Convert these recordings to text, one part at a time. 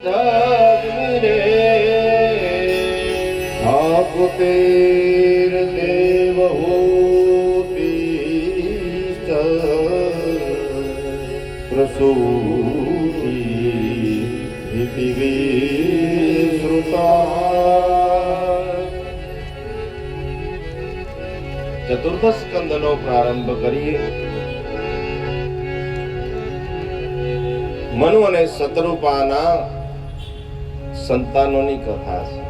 તદ્મિરે આકુતેર દેવહૂતિ પ્રસૂતિ ઇતિ વિશ્રુતા. ચતુર્થ સ્કંદનો પ્રારંભ કરીએ. મનુ અને શતરૂપાના સંતાનોની કથા છે.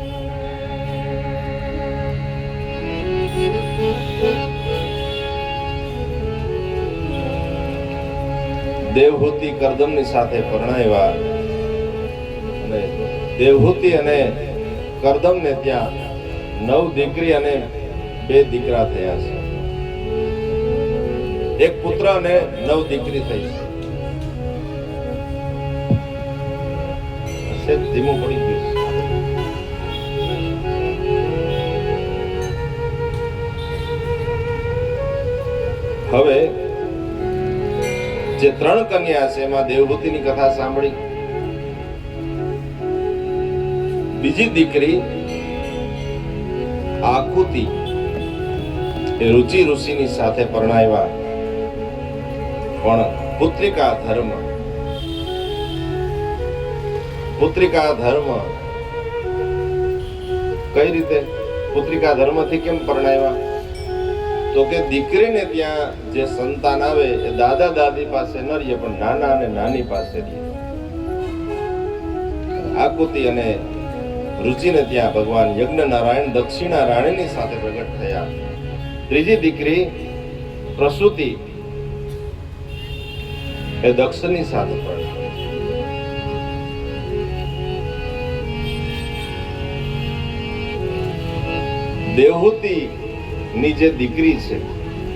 દેવહૂતિ કરદમની સાથે પરણાવ્યા અને દેવહૂતિ અને કરદમને ત્યાં 9 દીકરી અને 2 દીકરા થયા છે. એક પુત્ર અને 9 દીકરી થઈ છે. ધીમું પડી ગયું. હવે જે 3 કન્યા છે એમાં દેવહૂતિની કથા સાંભળી. બીજી દીકરી આકુતિ એ રુચિ ઋષિની સાથે પરણાવ્યા, પણ પુત્રિકા ધર્મ કઈ રીતે પુત્રિકા ધર્મથી કેમ પરણાવ્યા? તો કે દીકરીને ત્યાં જે સંતાન આવે એ દાદા દાદી પાસે ન રહે, પણ નાના અને નાની પાસે રહે. આકુતિ અને રુચિને ત્યાં ભગવાન યજ્ઞ નારાયણ દક્ષિણા રાણીની સાથે પ્રગટ થયા. ત્રીજી દીકરી પ્રસૂતિ એ દક્ષની સાથે પરણી. દેવહૂતિ ની જે દીકરી છે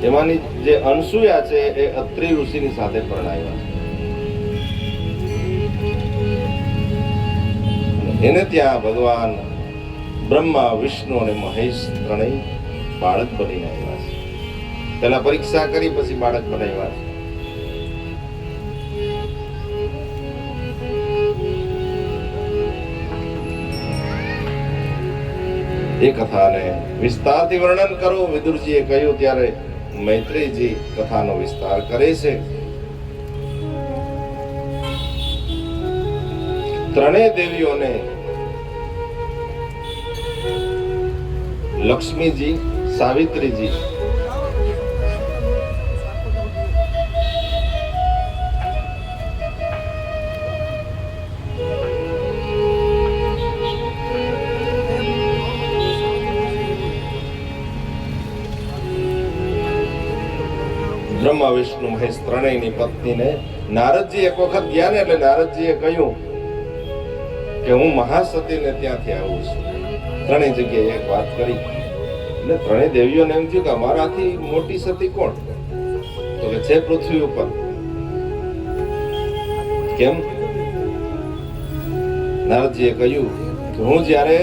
એમાંની જે અનસુયા છે એ અત્રિ ઋષિની સાથે પરણાવ્યા છે. એને ત્યાં ભગવાન બ્રહ્મા, વિષ્ણુ અને મહેશ ત્રણેય બાળક બનીને આવ્યા છે. પેલા પરીક્ષા કરી પછી બાળક બનાવ્યા છે. એ કથાને વિસ્તારથી વર્ણન કરો વિદુરજીએ કહ્યું ત્યારે મૈત્રેયજી કથાનો વિસ્તાર કરે છે. ત્રણેય દેવીઓને લક્ષ્મીજી, સાવિત્રીજી બ્રહ્મા, વિષ્ણુ, મહેશ ત્રણેયની પત્નીને નારદજી એક વખત ગયા ને એટલે નારદજીએ કહ્યું કે હું મહાસતીને ત્યાંથી આવું છું. ત્રણેય જગ્યાએ એક વાત કરી એટલે ત્રણેય દેવીઓને એમ થયું કે અમારાથી મોટી સતી કોણ? તો કે છે પૃથ્વી ઉપર. કેમ? નારદજીએ કહ્યું કે હું જ્યારે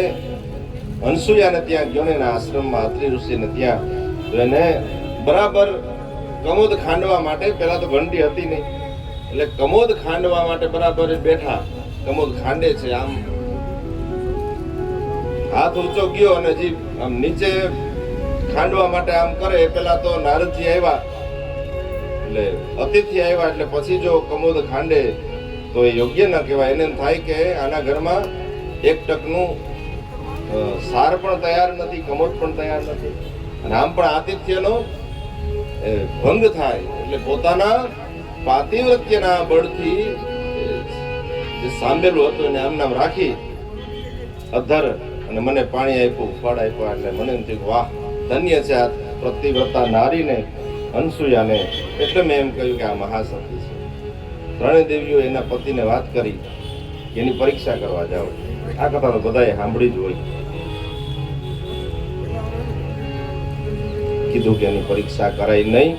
અનસુયાને ત્યાં ગયો ને એના આશ્રમમાં અત્રિ ઋષિને ત્યાં, તો એને બરાબર કમોદ ખાંડવા માટે, પેલા તો ઘંટી હતી નહીં એટલે કમોદ ખાંડવા માટે બરાબર બેઠા. કમોદ ખાંડે છે, આમ હાથ ઊંચો ગયો અને હજી આમ નીચે ખાંડવા માટે આમ કરે. પેલા તો નારદજી આવ્યા એટલે અતિથિ આવ્યા એટલે પછી જો કમોદ ખાંડે તો એ યોગ્ય ન કહેવાય. એને એમ થાય કે આના ઘરમાં એક ટકનું સાર પણ તૈયાર નથી, કમોદ પણ તૈયાર નથી, અને આમ પણ આતિથ્યનો ભંગ થાય. એટલે પોતાના પાતિવ્રત્યના બળથી જે સાંભેલું હતું એને આમ નામ રાખી અધર અને મને પાણી આપ્યું, ફળ આપ્યા. એટલે મને એમ થયું વાહ, ધન્ય છે આ પ્રતિવ્રતા નારીને, અનસુયાને. એટલે મેં એમ કહ્યું કે આ મહાસતી છે. ત્રણેય દેવીઓ એના પતિને વાત કરી એની પરીક્ષા કરવા જાઓ. આ કથા તો બધાએ સાંભળી જ હોય. કીધું કે એની પરીક્ષા કરાય નહીં,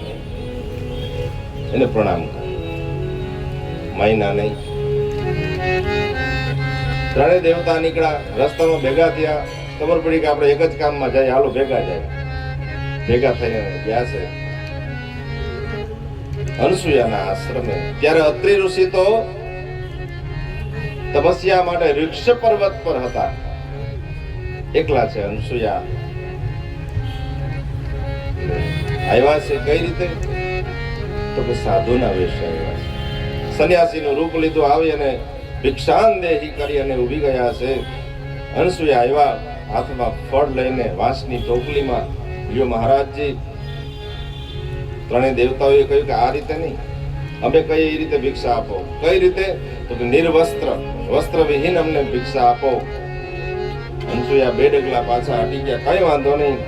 એને પ્રણામ કરે, માયના નહીં. ત્રણેય દેવતા નીકળ્યા, રસ્તામાં ભેગા થયા. ખબર પડી કે આપણે એક જ કામમાં જાય, હાલો ભેગા જાય. ભેગા થઈને ગયા છે અનસુયાના આશ્રમે. ત્યારે અત્રિ ઋષિ તો તપસ્યા માટે વૃક્ષ પર્વત પર હતા. એકલા છે અનસુયા. આવ્યા છે કઈ રીતે? તો કે સાધુના વેશે આવ્યા છે. સંન્યાસીનું રૂપ લીધું, આવી અને ભિક્ષાન દેહી કરી અને ઊભી ગયા છે. અનસુયા આવ્યા, હાથમાં ફળ લઈને વાંસની ટોપલીમાં. લ્યો મહારાજજી, ત્રણેય દેવતાઓએ કહ્યું કે આ રીતે નહીં, અમે કઈ એ રીતે ભિક્ષા આપો. કઈ રીતે? તો કે નિર્વસ્ત્ર, વસ્ત્ર વિહીન અમને ભિક્ષા આપો. અનસુયા બે ડગલા પાછા હટી ગયા. કઈ વાંધો નહીં.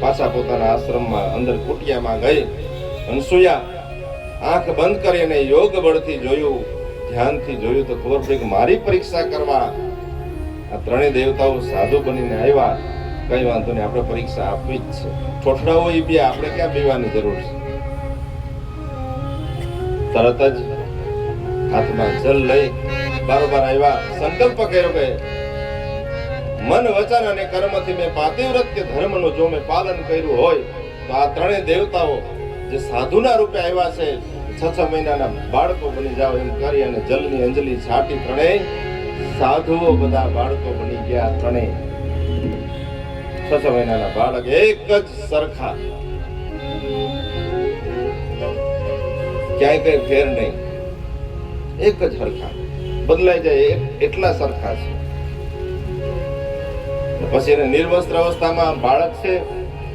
પાછા પોતાના આશ્રમમાં અંદર કુટિયામાં ગઈ. અનસુયા આંખ બંધ કરીને યોગ બળથી જોયું, ધ્યાનથી જોયું તો ખબર પડી કે મારી પરીક્ષા કરવા આ ત્રણેય દેવતાઓ સાધુ બનીને આવ્યા. કઈ વાંધો નહીં, આપણે પરીક્ષા આપવી જ છે. ઠોઠડાઓ એ બે, આપણે ક્યાં પીવાની જરૂર છે? તરત જ હાથમાં જલ લઈ બારોબાર આવ્યા. સંકલ્પ કર્યો કે મન વચન અને કર્મથી મેં પાતિવ્રત્ય ધર્મનું જો મેં પાલન કર્યું હોય તો આ ત્રણેય દેવતાઓ જે સાધુના રૂપે આવ્યા છે, 6 મહિનાના બાળકો બની જાવ એમ કરી અને જલની અંજલિ છાટી ત્રણેય સાધુઓ બધા બાળકો બની ગયા. ત્રણેય 6 મહિનાના બાળક એક જ સરખા, ક્યાંય કઈ ફેર નહીં, એક જ સરખા, બદલાઈ જાય એટલા સરખા છે. પછી એને નિર્વસ્ત્ર અવસ્થામાં બાળક છે,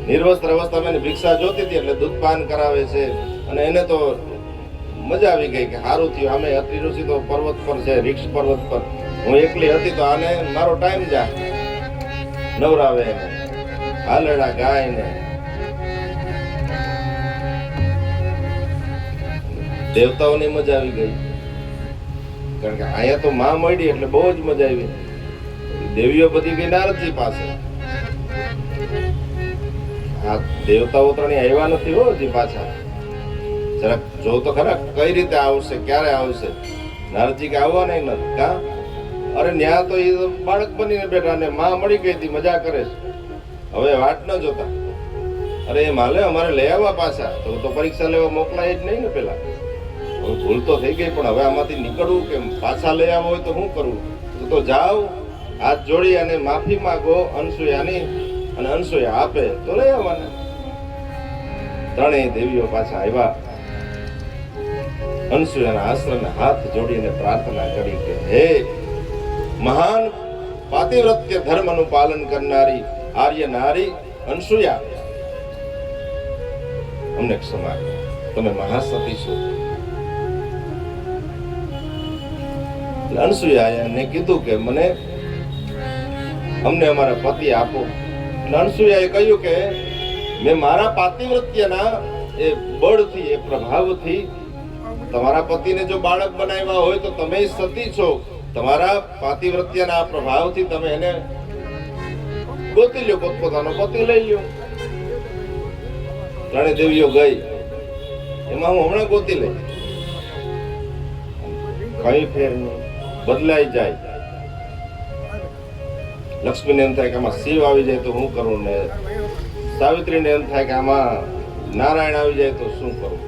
નિર્વસ્ત્ર અવસ્થામાં ભિક્ષા જોતી હતી એટલે દૂધપાન કરાવે છે. અને એને તો મજા આવી ગઈ કે સારું થયું, અમે અત્રિ ઋષિ તો પર્વત પર છે, વૃક્ષ પર્વત પર, હું એકલી હતી તો આને મારો ટાઈમ જાય. નવરાવે એને, હાલડા ગાય ને. દેવતાઓની મજા આવી ગઈ, કારણ કે અહીંયા તો માં મળી એટલે બહુ જ મજા આવી. દેવીઓ બધી ગઈ નારદજી પાસે. આ દેવતાઓ ત્રણેય આવ્યા નથી હો હજી પાછા. જરાક જો તો ખરા કઈ રીતે આવશે, ક્યારે આવશે. નારદજી કે આવવા નહીં નથી કા? અરે ન્યા તો એ બાળક બનીને બેઠા ને માં મળી ગઈ હતી, મજા કરે છે. હવે વાટ ન જોતા. અરે એ માલે અમારે લઈ આવવા પાછા, તો પરીક્ષા લેવા મોકલાય જ નહીં ને પેલા. હવે ભૂલ તો થઈ ગઈ, પણ હવે આમાંથી નીકળવું કેમ? પાછા લઈ આવવા હોય તો શું કરવું? તો જાઓ, હાથ જોડી અને માફી માંગો અનસુયાની, અને અનસુયા આપે તો લઈ આવવાના. ત્રણેય દેવીઓ પાછા આવ્યા. અનસુયાના આશ્રમે હાથ જોડીને પ્રાર્થના કરી કે હે મહાન પાતિવ્રત્ય ધર્મનું પાલન કરનારી આર્ય નારી અનસુયા, અમને ક્ષમા કરો, તમે મહાસતી છો. અનસુયાને કીધું કે મને અમને અમારા પતિ આપો. અનસુયાએ કહ્યું કે મેં મારા પાતિવ્રત્યના એ બળથી, એ પ્રભાવથી તમારા પતિને જો બાળક બનાવ્યા હોય તો તમે સતી છો. તમારા પાતિવ્રત્યના પ્રભાવથી તમે એને ગોતી લ્યો, પોતપોતાનો પતિ લઈ લ્યો. ત્રણેય દેવીઓ ગઈ, એમાં હું હમણાં ગોતી લઈ. કઈ ફેર નહીં, બદલાઈ જાય. લક્ષ્મીને એમ થાય કે આમાં શિવ આવી જાય તો શું કરું, ને સાવિત્રીને એમ થાય કે આમાં નારાયણ આવી જાય તો શું કરું.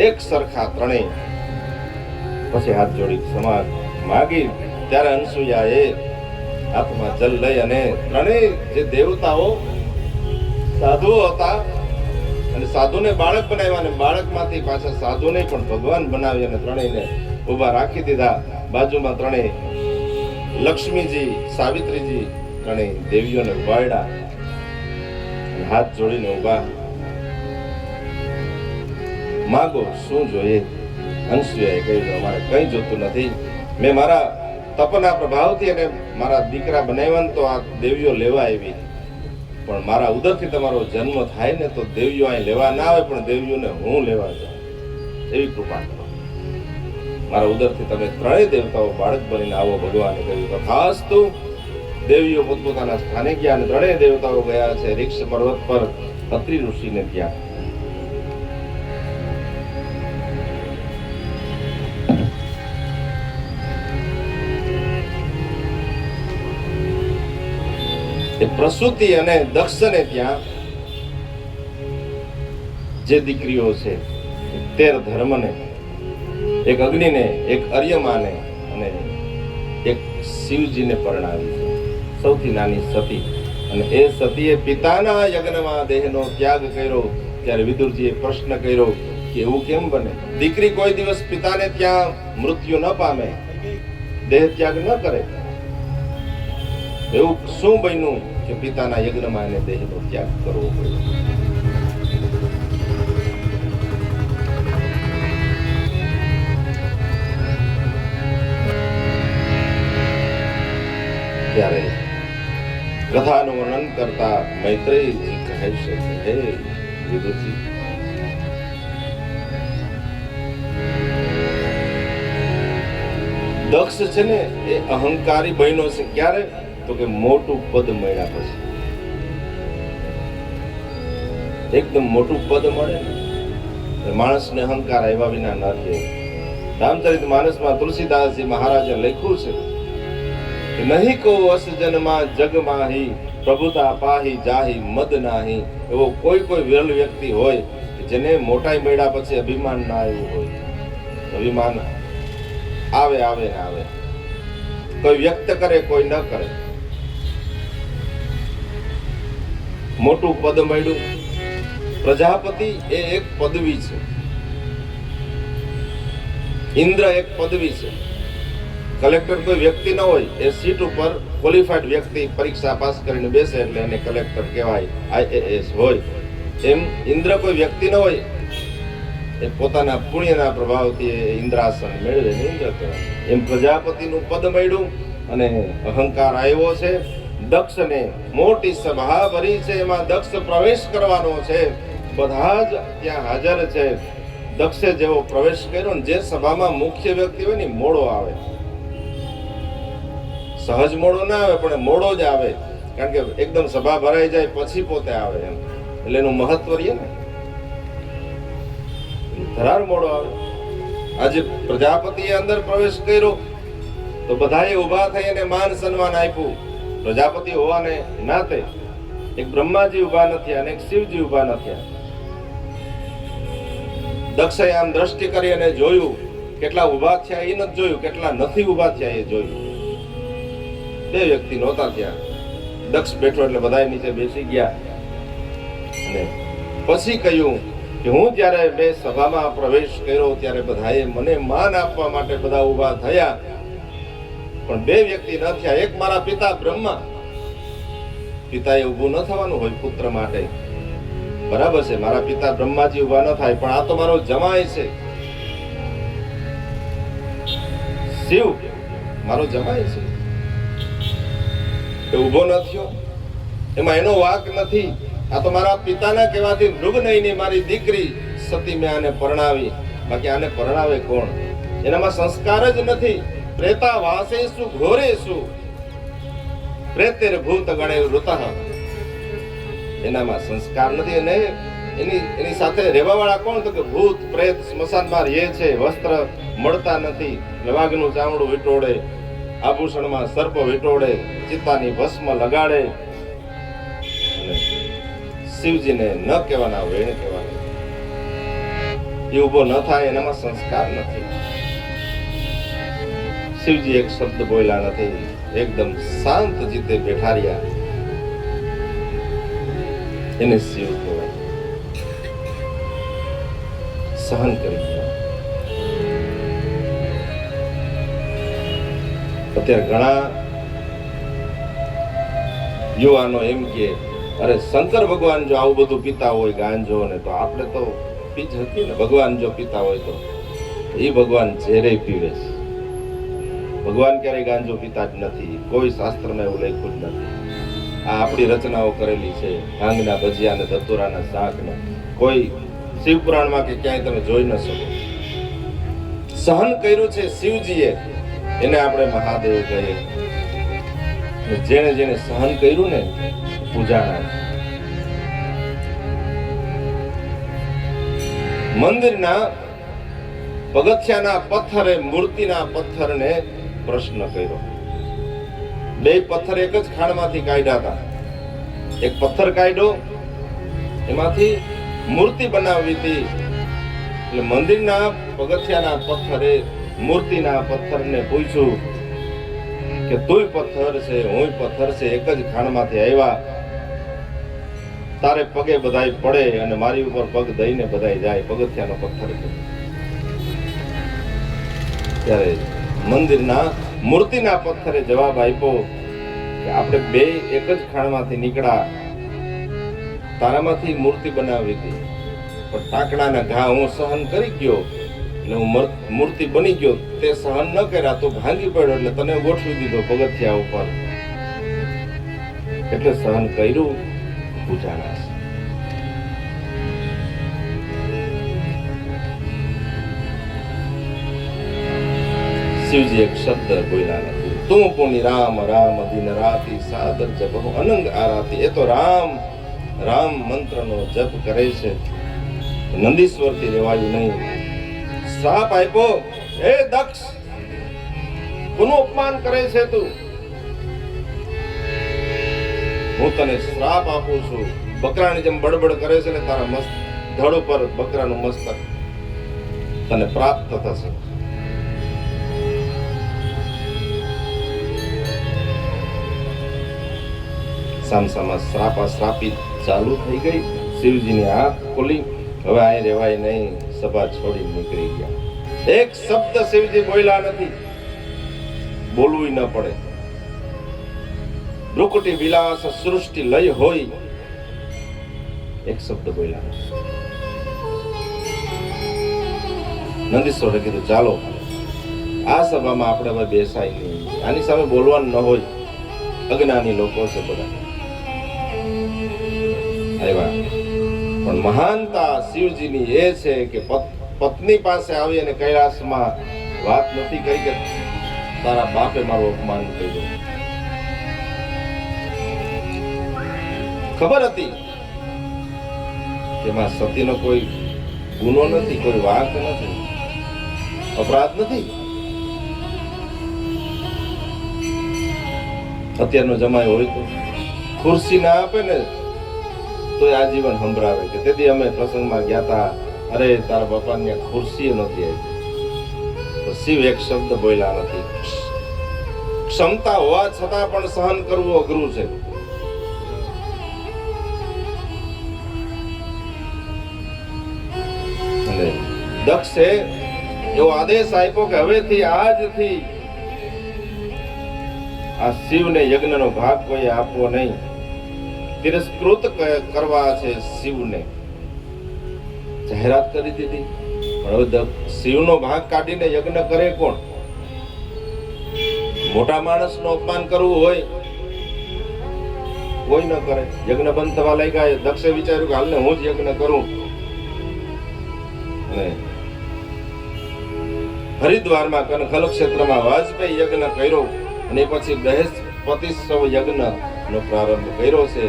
એક સરખા ત્રણેય. પછી હાથ જોડી ક્ષમા માગી. ત્યારે અનસુયાએ હાથમાં જલ લઈ અને ત્રણેય જે દેવતાઓ સાધુઓ હતા અને સાધુને બાળક બનાવ્યા, અને બાળકમાંથી પાછા સાધુને પણ ભગવાન બનાવી અને ત્રણેયને ઉભા રાખી દીધા. બાજુમાં ત્રણેય લક્ષ્મીજી, સાવિત્રીજી, ત્રણેય દેવીઓને ઉભાડ્યા, હાથ જોડીને ઉભા. માગો, શું જોઈએ? અનસુયાએ કહ્યું અમારે કઈ જોતું નથી. મેં મારા તપના પ્રભાવથી અને મારા દીકરા બનાવ્યા તો આ દેવીઓ લેવા આવી, પણ મારા ઉદરથી તમારો જન્મ થાય ને તો દેવીઓ અહીં લેવા ના આવે, પણ દેવીઓને હું લેવા જાઉં, એવી કૃપા કરો. મારા ઉદરથી તમે ત્રણેય દેવતાઓ બાળક બનીને આવો. ભગવાને કહ્યું તો ખાસ તું. દેવીઓ પોતપોતાના સ્થાને ગયા અને ત્રણેય દેવતાઓ ગયા છે વૃક્ષ પર્વત પર અત્રિ ઋષિને ત્યાં. પ્રસૂતિ અને દક્ષને ત્યાં જે દીકરીઓ છે 13 ધર્મને, એક અગ્નિને, એક અર્યમાને અને એક શિવજીને પરણાવી છે, સૌથી નાની સતી. અને એ સતીએ પિતાના યજ્ઞમાં દેહનો ત્યાગ કર્યો. ત્યારે વિદુરજીએ પ્રશ્ન કર્યો કે એવું કેમ બને? દીકરી કોઈ દિવસ પિતાને ત્યાં મૃત્યુ ન પામે, દેહ ત્યાગ ન કરે, એવું શું બન્યું કે પિતાના યજ્ઞમાં એને દેહનો ત્યાગ કરવો પડ્યો? ત્યારે કથાનું વર્ણન કરતા મૈત્રેયજી કહે છે કે હે વિદુરજી, દક્ષ છે ને એ અહંકારી બન્યો છે. ક્યારે? તો કે મોટું પદ મળ્યા પછી. એકદમ મોટું પદ મળે ને માણસને અહંકાર આવ્યા વિના ન રહે. રામચરિતમાનસમાં તુલસીદાસજી મહારાજે લખ્યું છે કે નહીં કો અસ જનમાં જગ માહી પ્રભુતા પાહી જાહી મદ નાહી. એવો કોઈ વિરલ વ્યક્તિ હોય કે જેને મોટાઈ મળ્યા પછી અભિમાન ના આવ્યું હોય. અભિમાન આવે ને આવે, કોઈ વ્યક્ત કરે કોઈ ન કરે. મોટું પદ મળ્યું. પ્રજાપતિ એ એક પદવી છે, ઇન્દ્ર એક પદવી છે. કલેક્ટર કોઈ વ્યક્તિ ન હોય, એ સીટ ઉપર ક્વોલિફાઈડ વ્યક્તિ પરીક્ષા પાસ કરીને બેસે એટલે એને કલેક્ટર કહેવાય, IAS હોય. એમ ઇન્દ્ર કોઈ વ્યક્તિ ન હોય, એ પોતાના પુણ્યના પ્રભાવથી ઇન્દ્રાસન મેળવે ને ઇન્દ્ર કહેવાય. એમ પ્રજાપતિનું પદ મળ્યું અને અહંકાર આવ્યો છે. દક્ષને મોટી સભા ભરી છે, એમાં દક્ષ પ્રવેશ કરવાનો છે. બધા જ ત્યાં હાજર છે. દક્ષે જેવો પ્રવેશ કર્યો ને, જે સભામાં મુખ્ય વ્યક્તિ હોય ને મોડો આવે. સહજ મોડો ના આવે, પણ મોડો જ આવે. કારણ કે એકદમ સભા ભરાઈ જાય પછી પોતે આવે એમ, એટલે એનું મહત્વ રહે ને. ધરાર મોડો આવે. આજે પ્રજાપતિએ અંદર પ્રવેશ કર્યો તો બધાએ ઊભા થઈ અને માન સન્માન આપ્યું. પ્રજાપતિ હોવાને નાતે એક બ્રહ્માજી ઊભા નથી અને એક શિવજી ઊભા નથી. દક્ષે આમ દ્રષ્ટિ કરી અને જોયું, કેટલા ઊભા થયા એ નથી જોયું, કેટલા નથી ઊભા થયા એ જોયું. બે વ્યક્તિ નહોતા ત્યાં. દક્ષ બેઠો એટલે બધા નીચે બેસી ગયા. અને પછી કહ્યું કે હું જ્યારે બે સભામાં પ્રવેશ કર્યો ત્યારે બધાએ મને માન આપવા માટે બધા ઊભા થયા, પણ બે વ્યક્તિ ન થયા. એક મારા પિતા બ્રહ્મા. પિતાએ ઊભું ન થવાનું હોય પુત્ર માટે, બરાબર છે. મારા પિતા બ્રહ્માજી ઊભા ન થાય, પણ આ તો મારો જમાઈ છે. શિવ મારો જમાઈ છે, એ ઊભો ન થયો. એમાં એનો વાંક નથી. આ તો મારા પિતાના કહેવાથી મૃગનયની મારી દીકરી સતી મેં આને પરણાવી. બાકી આને પરણાવે કોણ? એનામાં સંસ્કાર જ નથી. પ્રેતા વાસેસુ ઘોરેસુ પ્રેતેર ભૂત ગણે ઋતઃ. એનામાં સંસ્કાર નથી. અને એની સાથે રહેવા વાળા કોણ? તો કે ભૂત પ્રેત સ્મશાનમાં રહે છે. વસ્ત્ર મળતા નથી, વાઘનું ચામડું વીંટોળે, આભૂષણમાં સર્પ વીંટોળે, ચિત્તાની ભસ્મ લગાડે. અને શિવજીને ન કહેવાના વેણ કહેવાના. એ ઉભો ન થાય, એનામાં સંસ્કાર નથી. શિવજી એક શબ્દ બોલ્યા નથી, એકદમ શાંત જીતે બેઠા રહ્યા. એને શિવ કહેવાય. સહન કરી ગયા. અત્યારે ઘણા યુવાનો એમ કે અરે શંકર ભગવાન જો આવું બધું પીતા હોય ગાંજો ને, તો આપણે તો પી જ હતી ને. ભગવાન જો પીતા હોય તો એ ભગવાન ઝેરે પીવે છે. ભગવાન ક્યારેય ગાંજો પીતા જ નથી. કોઈ શાસ્ત્રમાં એવું લખ્યું જ નથી. આ આપણી રચનાઓ કરેલી છે. ભાંગના ભજીયા ને ધતુરાના શાક ને કોઈ શિવપુરાણમાં કે ક્યાંય તમે જોઈ ન શકો. સહન કર્યું છે શિવજીએ, એને આપણે મહાદેવ કહીએ. જેને જેને સહન કર્યું ને પૂજાના. મંદિરના પગથિયાના પથ્થરે મૂર્તિના પથ્થરને પ્રશ્ન કર્યો. બે પથ્થર એક જ ખાણમાંથી કાઢ્યા હતા. એક પથ્થર કાઢ્યો, એમાંથી મૂર્તિ બનાવી હતી. એટલે મંદિરના પગથિયાના પથ્થરે મૂર્તિના પથ્થરને પૂછ્યું કે તુંય પથ્થર છે હુંય પથ્થર છે, એક જ ખાણમાંથી આવ્યા, તારે પગે બધાય પડે અને મારી ઉપર પગ દઈને બધાય જાય, પગથિયાનો પથ્થર છે. ત્યારે મંદિરના મૂર્તિના પથ્થરે જવાબ આપ્યો કે આપણે બે એક જ ખાણમાંથી નીકળ્યા, તારામાંથી મૂર્તિ બનાવી હતી, પણ ટાંકણાના ઘા હું સહન કરી ગયો એટલે હું મૂર્તિ બની ગયો, તે સહન ન કર્યા તો ભાંગી પડ્યો એટલે તને ગોઠવી દીધો પગથિયા ઉપર, એટલે સહન કર્યું પૂજાના. શિવજી એક શબ્દ બોલ્યા નથી. તું પુની રામ રામ દિન રાતી સાદર જપ અનંગ આરાતી. એ તો રામ રામ મંત્રનો જપ કરે છે, નંદીશ્વરથી રેવાયું નહીં. શ્રાપ આપ્યો, હે દક્ષ, કોનું અપમાન કરે છે તું? હું તને શ્રાપ આપું છું. બકરાની જેમ બડબડ કરે છે ને તારા ધડ ઉપર બકરાનું મસ્તક તને પ્રાપ્ત થશે. સામસામા શ્રાપાશ્રાપી ચાલુ થઈ ગઈ. શિવજીની આંખ ખોલી, હવે આ રેવાય નહીં, સભા છોડી નીકળી ગયા. એક શબ્દ શિવજી બોલ્યા નથી, બોલવું ન પડે. ભ્રુકુટી વિલાસ સૃષ્ટિ લય હોય, એક શબ્દ બોલ્યા નથી. નંદીશ્વરે કીધું ચાલો આ સભામાં આપણે હવે બેસાય નહીં, આની સામે બોલવાનું ન હોય, અજ્ઞાની લોકો છે બધા. પણ મહાનતા શિવજીની એ છે કે પત્ની પાસે આવી અને કૈલાસમાં વાત નથી કરી કે તારા બાપે મારું અપમાન કર્યું. ખબર હતી કે માં સતીનો કોઈ ગુનો નથી, કોઈ વાંક નથી, અપરાધ નથી. અત્યારનો જમાઈ હોય તો ખુરશી ના આપે ને તો આજીવન સંભળાવે કે તેથી અમે પ્રસંગમાં ગયા હતા, અરે તારા બાપાની ખુરશી નથી આવી. તો શિવ એક શબ્દ બોલ્યા નથી. ક્ષમતા હોવા છતાં પણ સહન કરવું અઘરું છે. અને દક્ષે એવો આદેશ આપ્યો કે હવેથી આજથી આ શિવને યજ્ઞનો ભાગ કોઈ આપવો નહીં, તિરસ્કૃત કરવા છે શિવને. જાહેરાત કરી દીધી. પણ હવે શિવનો ભાગ કાઢીને યજ્ઞ કરે કોણ? મોટા માણસનું અપમાન કરવું હોય કોઈ ન કરે. યજ્ઞ બંધ થવા લાગ્યા. દક્ષે વિચાર્યું કે હાલને હું જ યજ્ઞ કરું. અને હરિદ્વારમાં કનખલ ક્ષેત્રમાં વાજપેયી યજ્ઞ કર્યો અને પછી બૃહસ્પતિસ્વ યજ્ઞ નો પ્રારંભ કર્યો છે.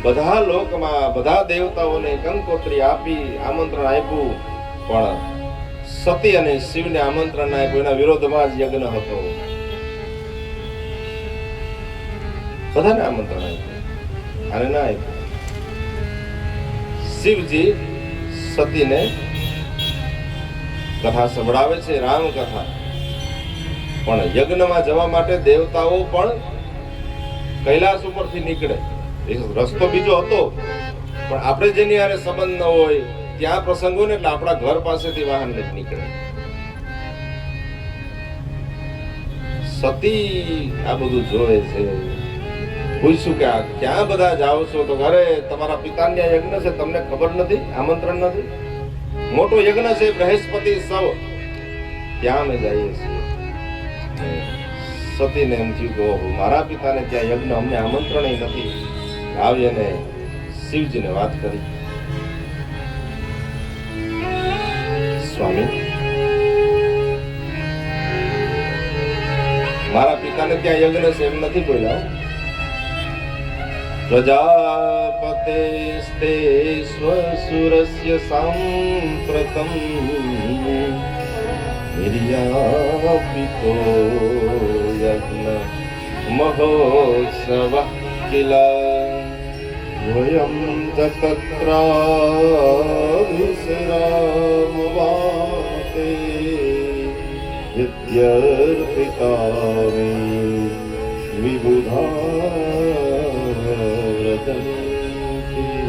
બધા લોકમાં બધા દેવતાઓને કંકોત્રી આપી આમંત્રણ આપ્યું, પણ સતી અને શિવને આમંત્રણ આપ્યું. એના વિરોધમાં જ યજ્ઞ હતો. બધાને આમંત્રણ આપ્યું, આને ના આપ્યું. શિવજી સતીને કથા સંભળાવે છે, રામ કથા. પણ યજ્ઞમાં જવા માટે દેવતાઓ પણ કૈલાસ ઉપરથી નીકળે. રસ્તો બીજો હતો, પણ આપણે જેની હારે સંબંધ ન હોય ત્યાં પ્રસંગ હોય ને એટલે આપણા ઘર પાસેથી વાહન જ નીકળે. સતી આ બધું જોવે છે. પૂછ્યું કે આ ક્યાં બધા જાઓ છો? તો ઘરે તમારા પિતાની યજ્ઞ છે, તમને ખબર નથી? આમંત્રણ નથી? મોટો યજ્ઞ છે બૃહસ્પતિ સવ, ત્યાં અમે જઈએ છીએ. સતીને એમ થયું કે મારા પિતાને ત્યાં યજ્ઞ, અમને આમંત્રણ નથી. આવી અને શિવજીને વાત કરી. સ્વામી, મારા પિતાને ત્યાં યજ્ઞ છે એમ નથી બોલ્યા. પ્રજાપતે સ્વસુરસ્ય સાંપ્રતમ નિર્યાપિતો યજ્ઞ મહોત્સવ કિલ વયમ તત્રાવિશ્રામવાતે યર્પિતામિ વિબુધારતને.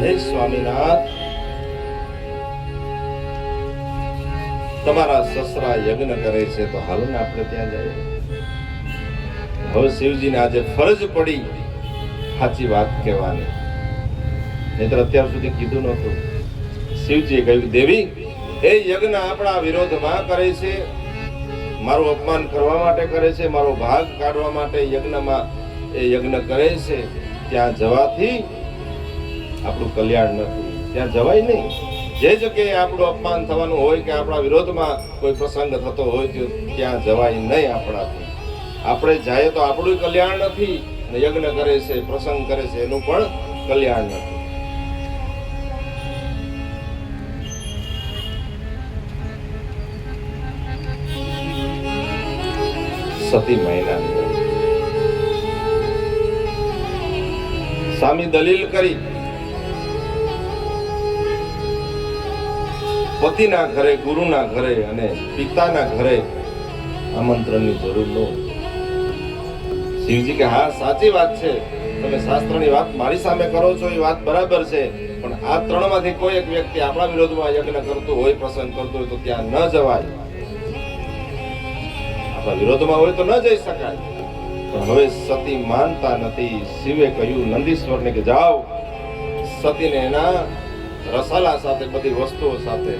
હે સ્વામીનાથ, તમારા સસરા યજ્ઞ કરે છે તો હાલો ને આપણે ત્યાં જઈએ. હવે શિવજીને આજે ફરજ પડી સાચી વાત કહેવાની, નહીતર અત્યાર સુધી કીધું નહોતું. શિવજીએ કહ્યું, દેવી એ યજ્ઞ આપણા વિરોધમાં કરે છે, મારું અપમાન કરવા માટે કરે છે, મારો ભાગ કાઢવા માટે યજ્ઞમાં એ યજ્ઞ કરે છે. ત્યાં જવાથી આપણું કલ્યાણ નથી, ત્યાં જવાય નહીં. જે જગ્યાએ આપણું અપમાન થવાનું હોય કે આપણા વિરોધમાં કોઈ પ્રસંગ થતો હોય તો ત્યાં જવાય નહીં આપણાથી. આપણે જાય તો આપણું કલ્યાણ નથી, યજ્ઞ કરે છે, પ્રસંગ કરે છે, એનું પણ કલ્યાણ નથી. સતી મહિના સામી દલીલ કરી, પતિના ઘરે, ગુરુના ઘરે અને પિતાના ઘરે આમંત્રણની જરૂર ન. શિવજી કે હા સાચી વાત છે, તમે શાસ્ત્રની વાત મારી સામે કરો છો, એ વાત બરાબર છે, પણ આ ત્રણમાંથી કોઈ એક વ્યક્તિ આપણા વિરોધમાં યજ્ઞ કરતું હોય, પ્રસંગ કરતું હોય તો ત્યાં ન જવાય. આપણા વિરોધમાં હોય તો ન જઈ શકાય. પણ હવે સતી માનતા નથી. શિવે કહ્યું નંદીશ્વરને કે જાઓ, સતીને એના રસાલા સાથે, બધી વસ્તુઓ સાથે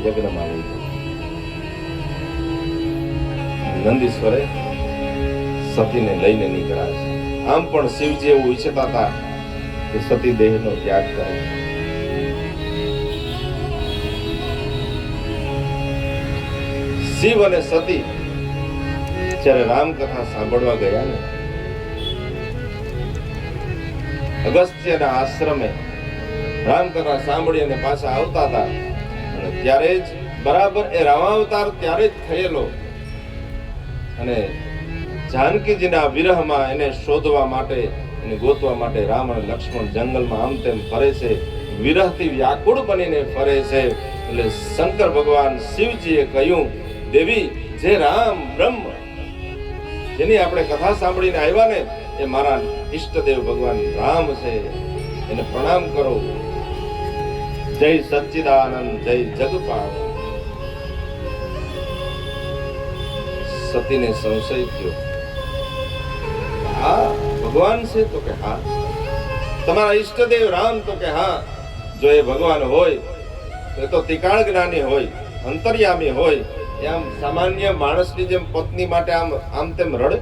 યજ્ઞમાં લઈ જાઓ. નંદીશ્વરે સતીને લઈને નીકળ્યા છે. આમ પણ શિવજી એવું ઈચ્છતા હતા કે સતી દેહનો ત્યાગ કરે. શિવ અને સતી જ્યારે રામકથા સાંભળવા ગયા ને, અગસ્ત્યના આશ્રમે રામકથા સાંભળી અને પાછા આવતા હતા, અને ત્યારે જ બરાબર એ રામાવતાર ત્યારે જ થયેલો, અને જાનકીજીના વિરહમાં એને શોધવા માટે, એને ગોતવા માટે રામ અને લક્ષ્મણ જંગલમાં આમ તેમ ફરે છે, વિરહથી વ્યાકુળ બનીને ફરે છે. એટલે શંકર ભગવાન શિવજીએ કહ્યું, દેવી જે રામ બ્રહ્મ જેની આપણે કથા સાંભળીને આવ્યા ને, એ મારા ઈષ્ટદેવ ભગવાન રામ છે, એને પ્રણામ કરો. જય સચ્ચિદાનંદ, જય જગપાલ. સતીને સંશય થયો, હા ભગવાન છે? તો કે હા. તમારા ઈષ્ટદેવ રામ? તો કે હા. જો એ ભગવાન હોય તો એ તો ત્રિકાળ જ્ઞાની હોય, અંતર્યામી હોય. આમ સામાન્ય માણસની જેમ પત્ની માટે આમ તેમ રડે,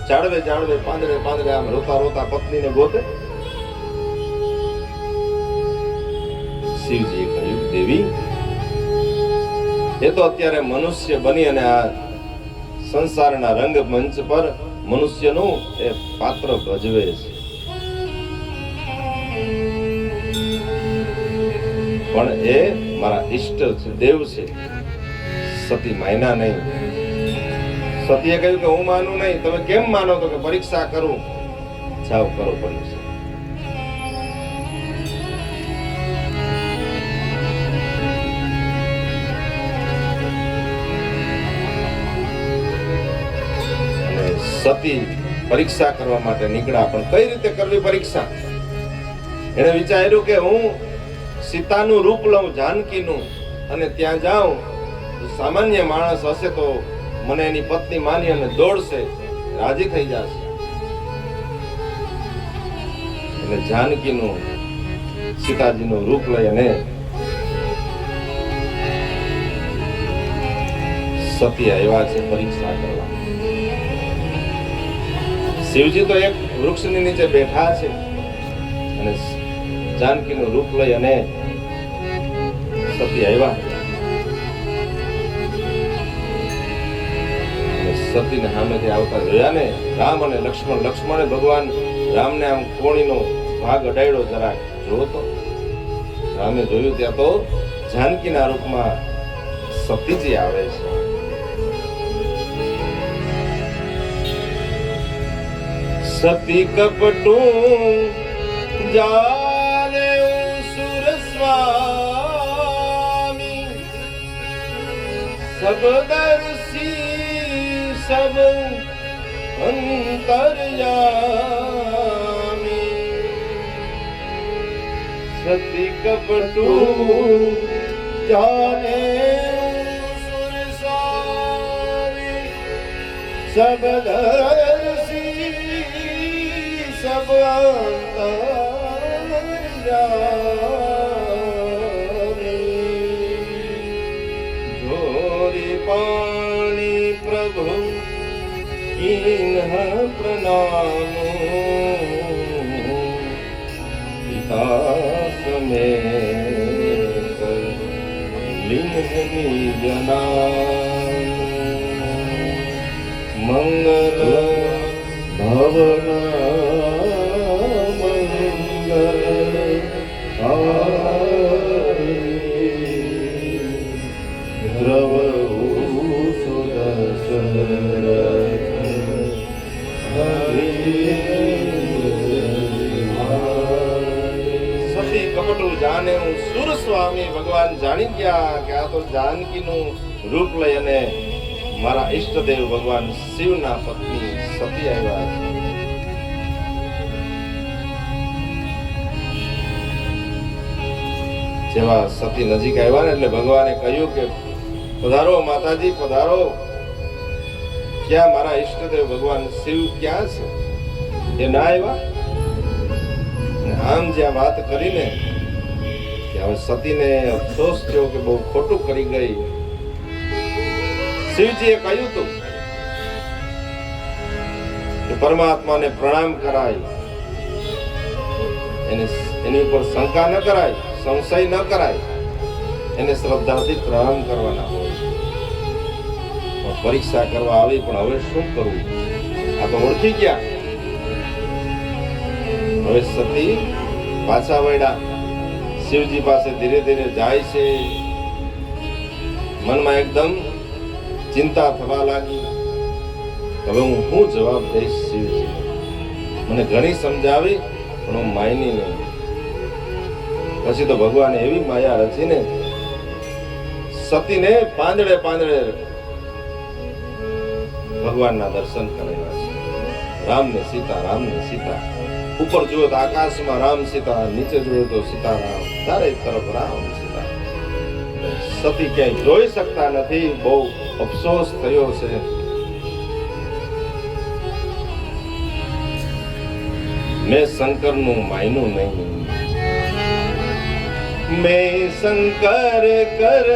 જાળવે જાળવે, પાંદડે પાંદડે આમ રોતા રોતા પત્નીને ગોતે? શિવજીએ કહ્યું, દેવી એ તો અત્યારે મનુષ્ય બની અને આ સંસારના રંગમંચ પર મનુષ્યનું એ પાત્ર ભજવે છે, પણ એ મારા ઈષ્ટ છે, દેવ છે. સતી માયના નહીં. સતીએ કહ્યું કે હું માનું નહીં. તમે કેમ માનો? તો કે પરીક્ષા કરું. જાઓ કરો પરીક્ષા. અને સતી પરીક્ષા કરવા માટે નીકળ્યા. પણ કઈ રીતે કરવી પરીક્ષા? એને વિચાર્યું કે હું સીતાનું રૂપ લઉં, જાનકીનું, અને ત્યાં જાઉં, સામાન્ય માણસ હશે તો મને એની પત્ની માની અને દોડશે, રાજી થઈ જશે. એટલે જાનકીનું, સીતાજીનું રૂપ લઈ અને સતી આવ્યા છે પરીક્ષા કરવા. શિવજી તો એક વૃક્ષની નીચે બેઠા છે અને જાનકીનું રૂપ લઈ અને સતી આવ્યા. સતીને સામેથી આવતા જોયા ને રામ અને લક્ષ્મણ. લક્ષ્મણે ભગવાન રામને આમ કોણીનો ભાગ અડાડ્યો, જરાક જોવો તો. રામે જોયું ત્યાં તો જાનકીના રૂપમાં સતીજી આવે છે. સતી કપટું જાને સુર સ્વામી સબદર્શી सब अंतर्यामी सती कपटू जाने सुरसारी सब दर्शी सब अंतर्यामी जोरी पाणी प्रभु इन्ह प्रणाम पिता समेत लिंगनी जना मंगल भवन मंगल द्रव સતી કપટુ જાને હું સુર સ્વામી ભગવાન જાણી ગયા કે આ તો જાનકીનું રૂપ લઈ અને મારા ઈષ્ટદેવ ભગવાન શિવના પત્ની સતી આવ્યા છે. જેવા સતી નજીક આવ્યા ને એટલે ભગવાને કહ્યું કે પધારો માતાજી પધારો. ક્યાં મારા ઈષ્ટદેવ ભગવાન શિવ ક્યાં છે? એ ના આવ્યા. આમ જે આ વાત કરીને કે હવે સતીને અફસોસ થયો કે બહુ ખોટું કરી ગઈ. શિવજીએ કહ્યું હતું કે પરમાત્માને પ્રણામ કરાય, એની ઉપર શંકા ન કરાય, સંશય ન કરાય, એને શ્રદ્ધાથી પ્રણામ કરવાના હોય. પરીક્ષા કરવા આવી પણ હવે શું કરવું? આ તો ઓળખી ગયા. હવે સતી પાછા વળ્યા, શિવજી પાસે ધીરે ધીરે જાય છે. મનમાં એકદમ ચિંતા થવા લાગી. હવે હું શું જવાબ દઈશ શિવજી? મને ઘણી સમજાવી પણ હું માયની નહીં. પછી તો ભગવાને એવી માયા રચીને સતીને પાંદડે પાંદડે ભગવાનના દર્શન કરેલા છે. રામ ને સીતા, રામ ને સીતા. ઉપર જોયો તો આકાશમાં રામ સીતા, નીચે જોયો તો સીતારામ, ચારે તરફ રામ સીતા. સતી ક્યાંય જોઈ શકતા નથી. બહુ અફસોસ થયો છે. મેં શંકરનું માયનું નહીં. મેં શંકર કર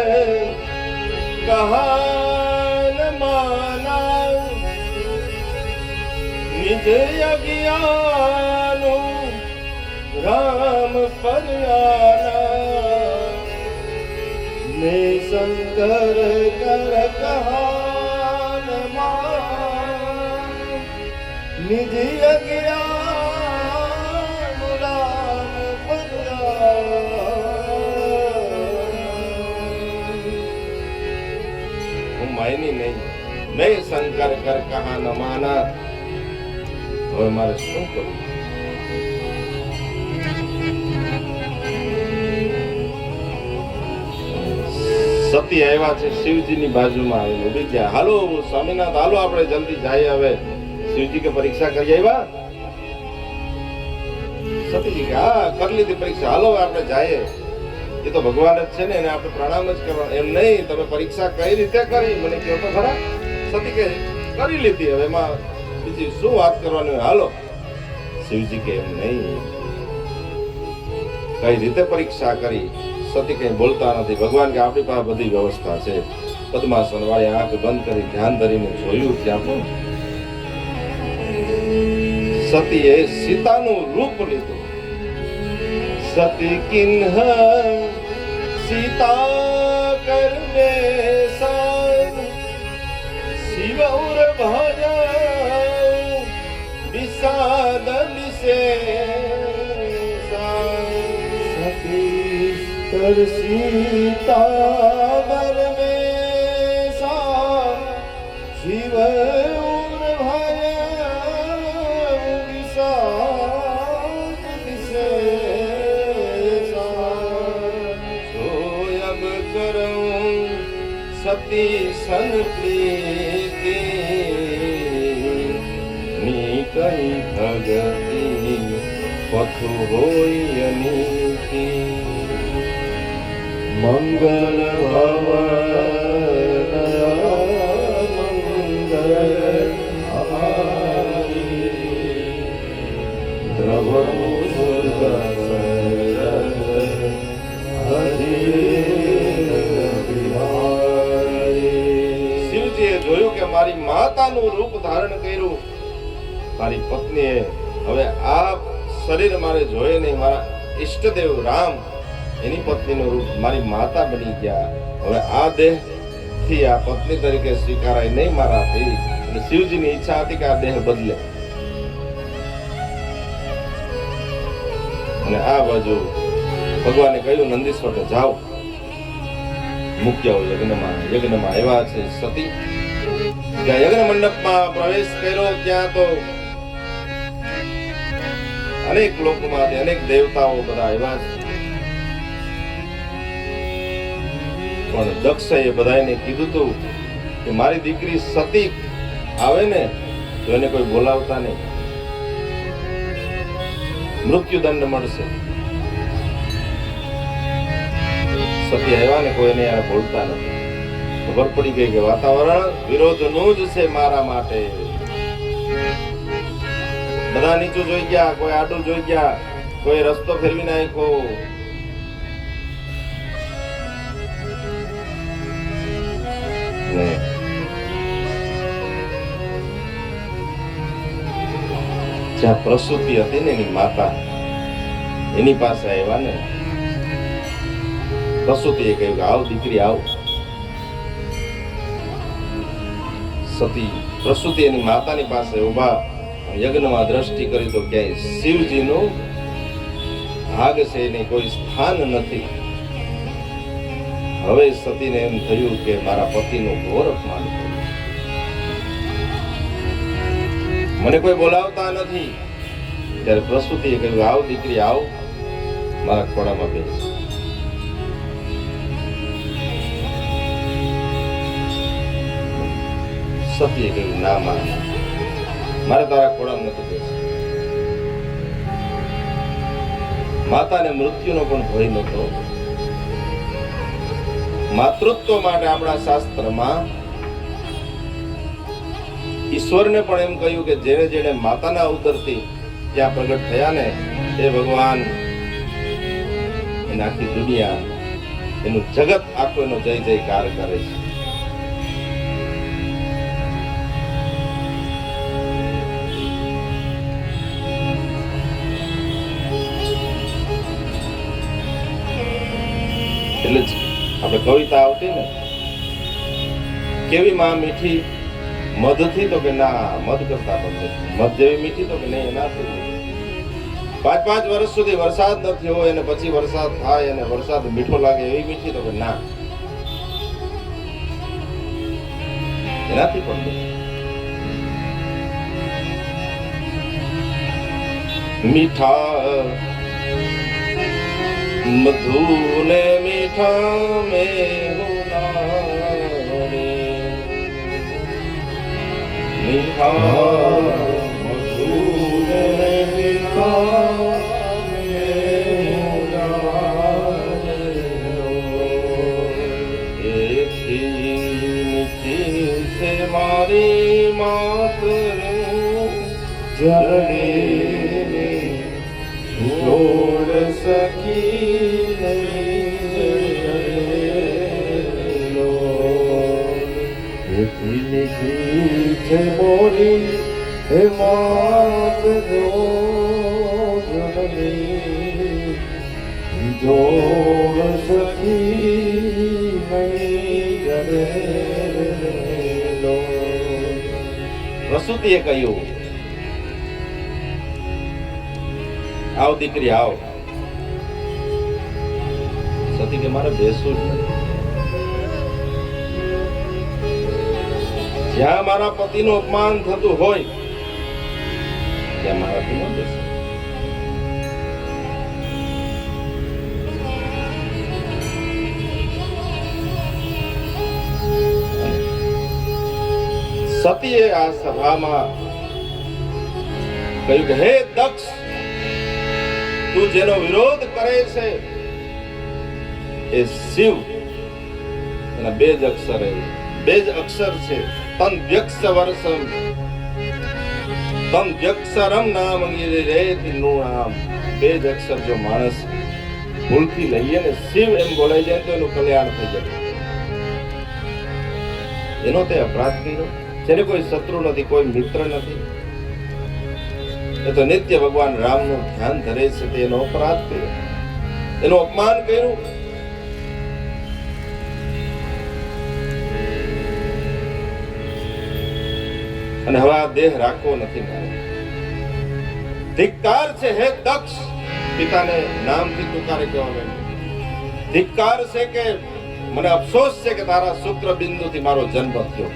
કહાન માના નિજ અજ્ઞાનો રામ પર્યાના. મેં શંકર કર કહાન માના નિજ અજ્ઞાનો રામ પર્યાના. માયની નહીં. મેં શંકર કર કહા ન માના. હવે મારે શું કરવું? સતી આવ્યા છે, શિવજીની બાજુમાં આવીને ઉભી ગયા. હાલો સ્વામીનાથ, હાલો આપણે જલ્દી જઈએ. હવે શિવજી કે પરીક્ષા કરી આવ્યા? સતીજી કે હા કરી લીધી પરીક્ષા, હાલો આપણે જઈએ. એ તો ભગવાન જ છે ને, એને આપણે પ્રણામ જ કરવાનો. એમ નહીં, તમે પરીક્ષા કઈ રીતે કરી મને કહો તો ખરા. સતી કે કરી લીધી, હવે એમાં બીજી શું વાત કરવાની હોય? હાલો. શિવજી કે એમ નહીં, કઈ રીતે પરીક્ષા કરી? સતી કઈ બોલતા નથી. ભગવાન કે આપણી પાસે બધી વ્યવસ્થા છે. પદ્માસન વાળી આંખ બંધ કરી ધ્યાન ધરીને જોયું ત્યાં પણ સતીએ સીતાનું રૂપ લીધું. સતી કિન્હ सीता करने संग शिव और भजन विषाद से सतीश्वर सीता वर में सा शिव और भजन विषाद से करूं सती सन प्रीति કઈ ભગતિ પથુ હોય અનીતિ મંગલ ભવન મંગલ દ્રવણુ શિવજીએ જોયું કે મારી માતાનું રૂપ ધારણ કર્યું, મારી પત્નીએ હવે આ શરીર મારે જોઈએ નહીં, મારા ઈષ્ટદેવ રામ એની પત્નીનું રૂપ મારી માતા બની ગયા, હવે આ દેહ થી આ પત્ની તરીકે સ્વીકારાય નહીં મારાથી. અને શિવજીની ઈચ્છા હતી કે આ દેહ બદલે. અને આ બાજુ ભગવાને કહ્યું નંદીશ્વરને જાઓ, મૂક્યા યજ્ઞમાં આવ્યા છે સતી. જ્યાં યજ્ઞ મંડપમાં પ્રવેશ કર્યો ત્યાં તો અનેક લોકમાંથી અનેક દેવતાઓ બધા આવ્યા છે. પણ દક્ષએ બધાને કીધું હતું કે મારી દીકરી સતી આવે ને તો એને કોઈ બોલાવતા નહીં, મૃત્યુદંડ મળશે. સતી આવ્યા ને કોઈને યાર બોલતા નથી. ખબર પડી ગઈ કે વાતાવરણ વિરોધનું જ છે મારા માટે. બધા નીચું જોઈ ગયા, કોઈ આડું જોઈ ગયા, કોઈ રસ્તો ફેરવી નાખ્યો. જ્યાં પ્રસૂતિ હતી ને એની માતા એની પાસે આવ્યા ને પ્રસૂતિએ કહ્યું કે આવ દીકરી આવ. સતી પ્રસૂતિ એની માતાની પાસે ઉભા યજ્ઞમાં દ્રષ્ટિ કરી તો ક્યાંય શિવજીનું ભાગ છે એની કોઈ સ્થાન નથી. હવે સતીને એમ થયું કે મારા પતિનું ઘોર અપમાન થયું, મને કોઈ બોલાવતા નથી. ત્યારે પ્રસૂતિએ કહ્યું આવ દીકરી આવ, મારા ખોળામાં બેસ. સતીએ કહ્યું ના મારે તારા ખોળામાં નથી બેસવું. માતાને મૃત્યુનો પણ ભય નહોતો. માતૃત્વ માટે આપણા શાસ્ત્રમાં ઈશ્વરને પણ એમ કહ્યું કે જેને જેને માતાના ઉદરથી ત્યાં પ્રગટ થયા ને એ ભગવાન એની આખી દુનિયા એનું જગત આખું એનો જય જયકાર કરે છે. એટલે જ આપણે કવિતા આવતી ને કેવી માં મીઠી મધથી, તો કે ના મધ કરતા પણ મધ જેવી મીઠી, તો કે નહીં એનાથી. 5 વર્ષ સુધી વરસાદ ન થયો અને પછી વરસાદ થાય અને વરસાદ મીઠો લાગે એવી મીઠી, તો કે ના એનાથી પણ મીઠા મધુ ને મીઠા में मीठा मधु ने मीठा से मारी मात जड़े जोड़ सकी नहीं मोरी हे मात जोड़ सकी नहीं जड़े. પ્રસૂતિએ કહ્યું આવ દીકરી આવ. સતી કે મારે બેસવું જ નથી. જ્યાં મારા પતિનું અપમાન થતું હોય ત્યાં મારાથી ન બેસે. સતીએ આ સભામાં કહ્યું કે હે દક્ષ, તું જેનો વિરોધ કરે છે એ શિવ, એના બે જ અક્ષર છે તન વ્યક્ષ વર્ષમ તમ વ્યક્ષરમ નામ રેતિ નુણામ. બે જ અક્ષર જો માણસ ભૂલથી લઈએ ને શિવ એમ બોલાઈ જાય તો એનું કલ્યાણ થઈ જાય. એનો તે અપરાધ કર્યો, જેને કોઈ શત્રુ નથી, કોઈ મિત્ર નથી, એ તો નિત્ય ભગવાન રામનું ધ્યાન ધરે છે, તેનો અપરાધ કર્યો, એનું અપમાન કર્યું. અને હવે આ દેહ રાખવો નથી મારે. ધિક્કાર છે હે દક્ષ, પિતાને નામથી તુકારે કહેવા માંડ્યો. ધિક્કાર છે કે મને અફસોસ છે કે તારા શુક્ર બિંદુથી મારો જન્મ થયો.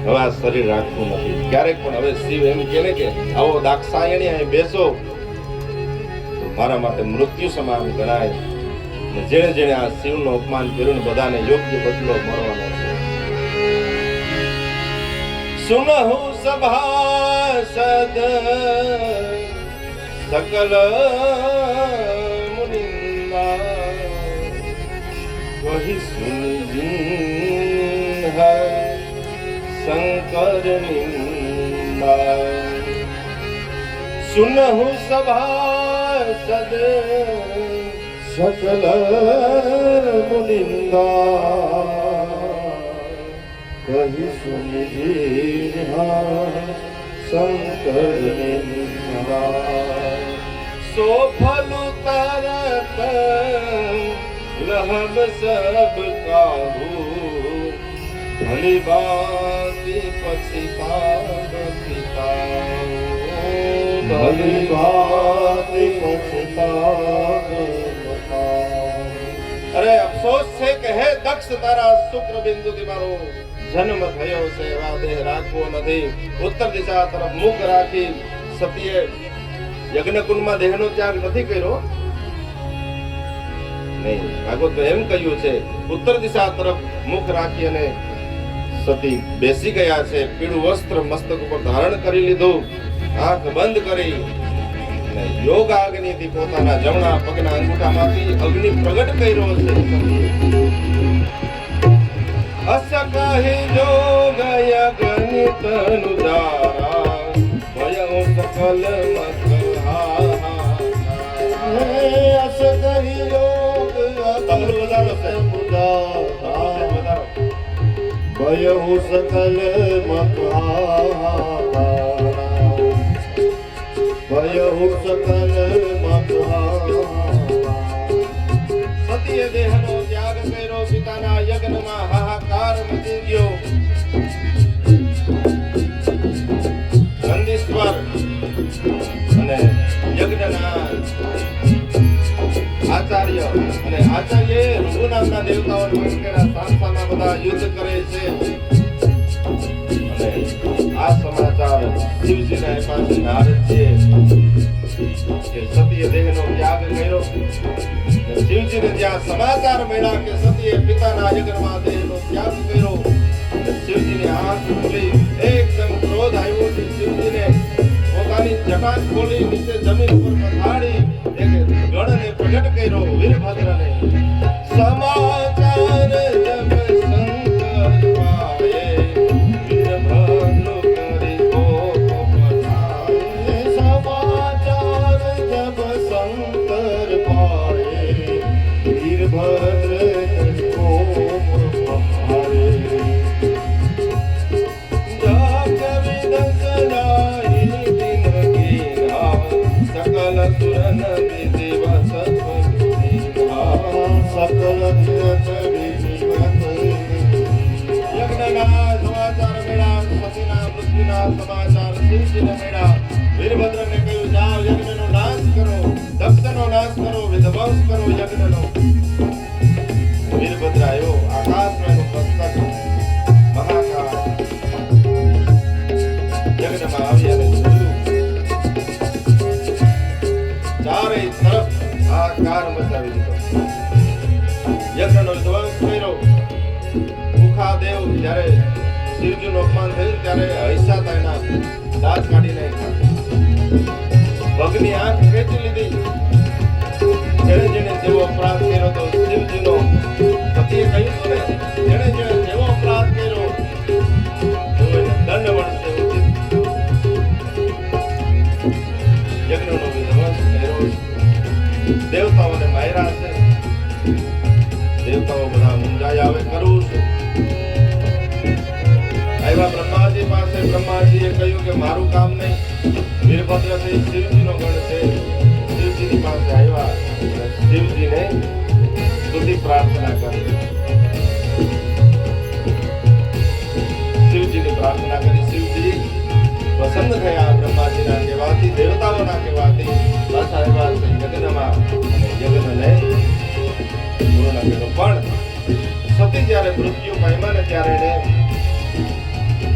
હવે આ શરીર રાખવું નથી. ક્યારેક પણ હવે શિવ એમ કહે ને કે આવો દાક્ષાયણી અહીં બેસો તો મારા માટે મૃત્યુ સમાન ગણાય. જેણે જેણે આ શિવનું અપમાન કર્યું ને બધાને યોગ્ય બદલો મળવાનો છે. સુનહુ સભાસદ સકલ મુનિંદા વહી સુનિજીન હૈ શંકર નિંદા. સુનહુ સભાસદ સકલ મુનિંદા કહી સુનિજીન શંકર નિંદા. સો ફલ તરત લહબ સબ કાહુ ભલી બાતી પછતાઓ. ભલી બાતી પછતાઓ. અરે અફસોસ છે કે હે દક્ષ, તારા શુક્ર બિંદુથી મારો જન્મ થયો છે. એવા દેહ રાખવો નથી. ઉત્તર દિશા તરફ મુખ રાખી સતીએ યજ્ઞકુંડમાં દેહનો ત્યાગ નથી કર્યો. નહીં, ભાગવત એમ કહ્યું છે ઉત્તર દિશા તરફ મુખ રાખી અને સતી બેસી ગયા છે. પીળું વસ્ત્ર મસ્તક ઉપર ધારણ કરી લીધું, આંખ બંધ કરી યોગ અગ્નિથી પોતાના જમણા પગના અંગૂઠામાંથી અગ્નિ પ્રગટ કર્યો છે. અસ કહી જોગ યજ્ઞ તનુ જારા ભયો સકલ અસ કહી યોગ તમરો વધારો છે ભયો સકલ ભયો સકલ સતીએ દેહનો ત્યાગ કર્યો. પિતાના યજ્ઞમાં હાહાકાર મચી ગયો. નંદીશ્વર અને યજ્ઞના આચાર્ય અને આચાર્યએ ઋભુ નામના દેવતાઓને મંકેરા સામસામા બધા યુદ્ધ કરે છે. અને આ સમાચાર શિવજીને આપ્યા છે નારદજીએ કે સતીએ દેહનો ત્યાગ કર્યો. શિવજીને જ્યાં સમાચાર મળ્યા કે સતીએ પિતાના યજ્ઞમાં દેહનો ત્યાગ કર્યો, શિવજીની આંખ ખુલી. એકદમ ક્રોધ આવ્યો છે શિવજીને. પોતાની જટા ખોલી નીચે જમીન ઉપર પથાડી એક ગણને પ્રગટ કર્યો, વીરભદ્રને. સમાચાર જબ શંકર પાયે વીરભદ્ર કરી કોપ પઠાયે. સમાચાર જબ શંકર પાયે વીરભદ્ર કરી કોપ પઠાયે. જાગ વિદસનાઈ દિન ગીરા સકલ સુરન વિદિવસ સકલ યજ્ઞના સમાચાર મેળા, સતીના મૃત્યુના સમાચાર શિવજીને મેળા. વીરભદ્રને કહ્યું જાઓ યજ્ઞનો નાશ કરો, દક્ષનો નાશ કરો, વિધ્વંસ કરો યજ્ઞનો. વીરભદ્ર આવ્યો, આકાશમાં એનું મસ્તક મહાકાળ યજ્ઞમાં આવી અને જોયું ચારે તરફ આકાર મચાવી દીધો. યજ્ઞનો ધ્વંસ કર્યો. મુખાદેવ જ્યારે શિવજીનું અપમાન થયું ત્યારે હૈસાતા એના દાંત કાઢી નાખ્યા, પગની આંખ ખેંચી લીધી. જેણે જેણે જેવો અપરાધ કર્યો તો શિવજીનો પતિએ કહ્યું હતું ને, જેણે જેણે જેવો અપરાધ કર્યો તો એને દંડ મળશે. યજ્ઞનો વિધ્વંસ કર્યો, દેવતાઓને માર્યા છે, દેવતાઓ બધા મુંજાઈ આવે કરવું છે. આવ્યા બ્રહ્માજી પાસે, બ્રહ્માજીએ કહ્યું કે મારું કામ નહીં, વીરભદ્રથી શિવજીનો ગણ છે. શિવજીની પાસે આવ્યા, શિવજીને સ્તુતિ પ્રાર્થના કરી, શિવજીની પ્રાર્થના કરી. શિવજી પ્રસન્ન થયા બ્રહ્માજીના કહેવાથી, દેવતાઓના કહેવાથી. પાછા આવ્યા છે યજ્ઞમાં અને યજ્ઞને પૂર્ણ કર્યો. પણ સતી જ્યારે મૃત્યુ પામ્યા ને ત્યારે એને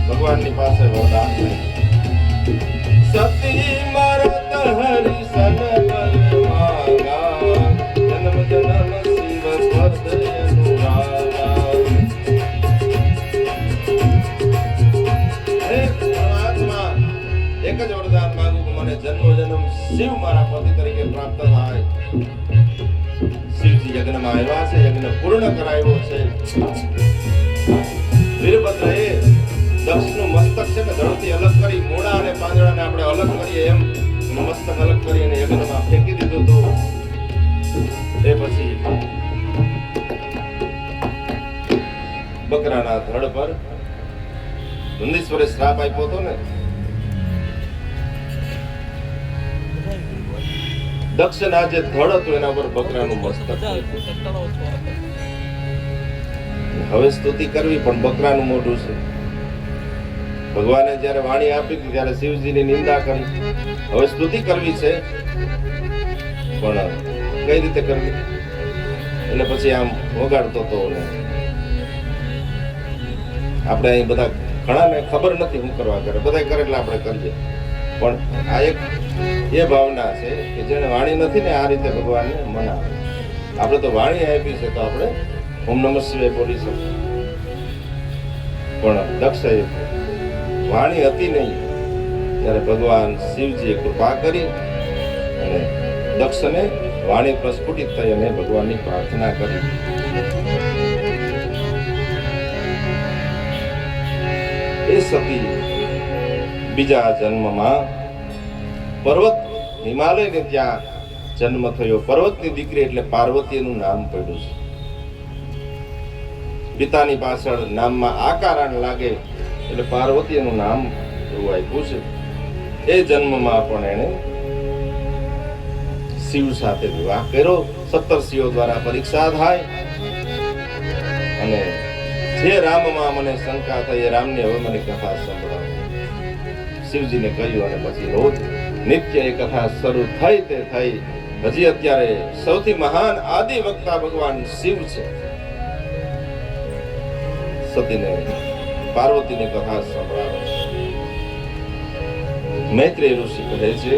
ભગવાનની પાસે વરદાન મળ્યું. સતી મરત હરિસન બલવાગા, જન્મ જન્મ શિવ પદ અનુરાગા. હે પરમાત્મા, એક જ વરદાન માંગુ કે મને જન્મ જન્મ શિવ મારા પતિ તરીકે પ્રાપ્ત થાય. શિવજી યજ્ઞમાં આવ્યા છે, યજ્ઞ પૂર્ણ કરાવ્યો છે. વીરભદ્રએ દક્ષનું મસ્તક છે ને ધડથી અલગ કરી, મોડા અને પાંદડાને આપણે અલગ કરીએ એમ મસ્તક અલગ કરી અને યજ્ઞમાં ફેંકી દીધું હતું. એ પછી બકરાના ધડ પર નંદીશ્વરે શ્રાપ આપ્યો હતો ને, દક્ષના જે ધડ હતું એના પર બકરાનું મસ્તક. હવે સ્તુતિ કરવી પણ બકરાનું મોઢું છે. ભગવાને જ્યારે વાણી આપી હતી ત્યારે શિવજીની નિંદા કરી. હવે સ્તુતિ કરવી છે પણ કઈ રીતે કરવી? એટલે પછી આમ વગાડતો હતો. આપણે અહીં બધા ઘણાને ખબર નથી શું કરવા કરે, બધા કરે એટલે આપણે કરીએ. પણ આ એક એ ભાવના છે કે જેને વાણી નથી ને આ રીતે ભગવાનને મનાવે. આપણે તો વાણી આપી છે તો આપણે ઓમ નમઃ શિવાય બોલી શકીએ. પણ દક્ષએ વાણી હતી નહીં ત્યારે ભગવાન શિવજીએ કૃપા કરી અને દક્ષને વાણી પ્રસ્ફુટિત થઈ અને ભગવાનની પ્રાર્થના કરી. એ સતી બીજા જન્મમાં પર્વત હિમાલયને ત્યાં જન્મ થયો. પર્વતની દીકરી એટલે પાર્વતી એનું નામ પડ્યું છે. પિતાની પાછળ નામમાં આકારાન લાગે એટલે પાર્વતી એનું નામ એવું આપ્યું છે. એ જન્મમાં પણ એને શિવ સાથે વિવાહ કર્યો. સપ્તર્ષિઓ દ્વારા પરીક્ષા થાય અને જે રામમાં મને શંકા થઈ એ રામની હવે મને કથા સંભળાવો. શિવજીને કહ્યું અને પછી રોજ નિત્ય એ કથા શરૂ થઈ તે થઈ. હજી અત્યારે સૌથી મહાન આદિ વક્તા ભગવાન શિવ છે. સતીને પાર્વતીની કથા સંભળાવે. મૈત્રેય ઋષિ કહે છે,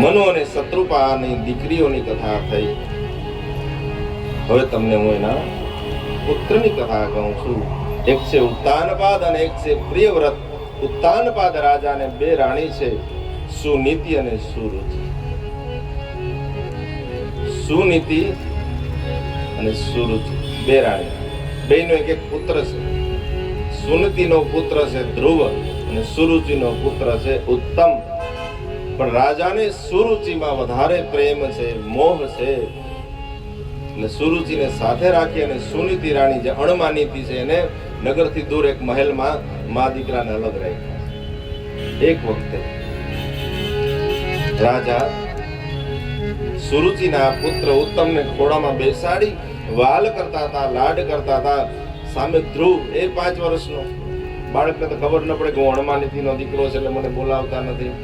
મનુ અને શત્રુપાની દીકરીઓની કથા થઈ. હવે તમને હું એના પુત્રની કથા કહું છું. એક છે ઉત્તાનપાદ અને એક છે પ્રિયવ્રત. ઉત્તાનપાદ રાજાને બે રાણી છે, સુનીતિ અને સુરુચિ. સુનીતિ અને સુરુચિ બે રાણી, બેનો એક એક પુત્ર છે. સુનીતિનો પુત્ર છે ધ્રુવ અને સુરુચિનો પુત્ર છે ઉત્તમ. પણ રાજાને સુરુચિમાં વધારે પ્રેમ છે, મોહ છે. એટલે સુરુચિને સાથે રાખી અને સુનીતિ રાણી જે અણમાનીતી છે એને નગરથી દૂર એક મહેલમાં મા દીકરાને અલગ રાખ્યા. એક વખતે રાજા સુરુચિના પુત્ર ઉત્તમને ખોળામાં બેસાડી વાલ કરતા હતા, લાડ કરતા હતા. સામે ધ્રુવ એ 5 વર્ષનો. બાળકને તો ખબર ન પડે કે હું અણમાનીતીનો દીકરો છે એટલે મને બોલાવતા નથી.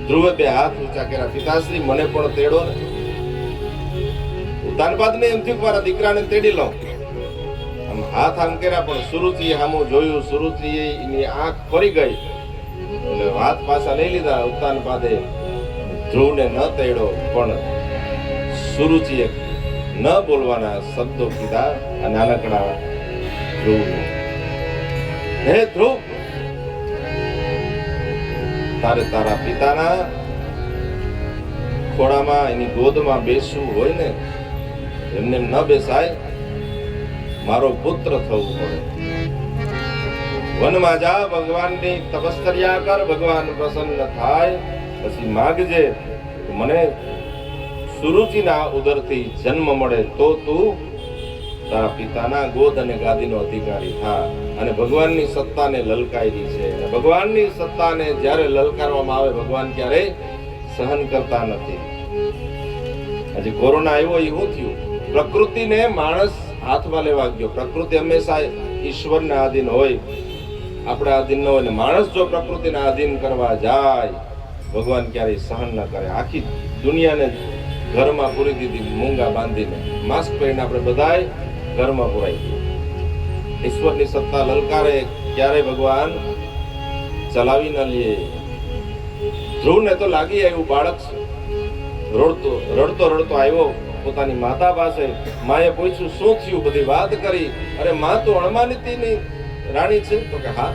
ધ્રુવે 2 હાથ ઊંચા કર્યા, પિતાશ્રી મને પણ તેડો ને. ઉત્તાનપાદને એમ થયું મારા દીકરાને તેડી લઉં. આમ હાથ આમ કર્યા પણ સુરુચિએ સામું જોયું. સુરુચિની આંખ ફરી ગઈ એટલે હાથ પાછા લઈ લીધા. ઉત્તાનપાદે ધ્રુવને ન તેડ્યો પણ સુરુચિએ ન બોલવાના શબ્દો કીધા આ નાનકડા ધ્રુવને. હે ધ્રુવ, તારે તારા પિતાના ખોળામાં એની ગોદમાં બેસવું હોય ને, એમને ન બેસાય, મારો પુત્ર થવું પડે. વનમાં જા, ભગવાનની તપશ્ચર્યા કર, ભગવાન પ્રસન્ન થાય, પછી માગજે મને સુરુચિના ઉદરથી જન્મ મળે તો તું તારા પિતાના ગોદ અને ગાદીનો અધિકારી થા. અને ભગવાનની સત્તાને લલકારી છે, અને ભગવાનની સત્તાને જ્યારે લલકારવામાં આવે, ભગવાન ક્યારેય સહન કરતા નથી. હજી કોરોના આવ્યો એ શું થયું? પ્રકૃતિને માણસ હાથમાં લેવા ગયો. પ્રકૃતિ હંમેશા ઈશ્વરના આધીન હોય, આપણા આધીન ન હોય. ને માણસ જો પ્રકૃતિના આધીન કરવા જાય, ભગવાન ક્યારેય સહન ન કરે. આખી દુનિયાને ઘરમાં પૂરી દીધી, મૂંગા બાંધીને. માસ્ક પહેરીને આપણે બધાય ઘરમાં પુરાઈ ગયું. ઈશ્વરની સત્તા લલકારે ક્યારે ભગવાન ચલાવી ન લે. ધ્રુવને તો લાગી આવ્યું બાળક છે, રડતો રડતો આવ્યો પોતાની માતા પાસે. માએ પૂછ્યું શું થયું, બધી વાત કરી. અરે માં તો અણમાનિતીની રાણી છે. તો કે હા,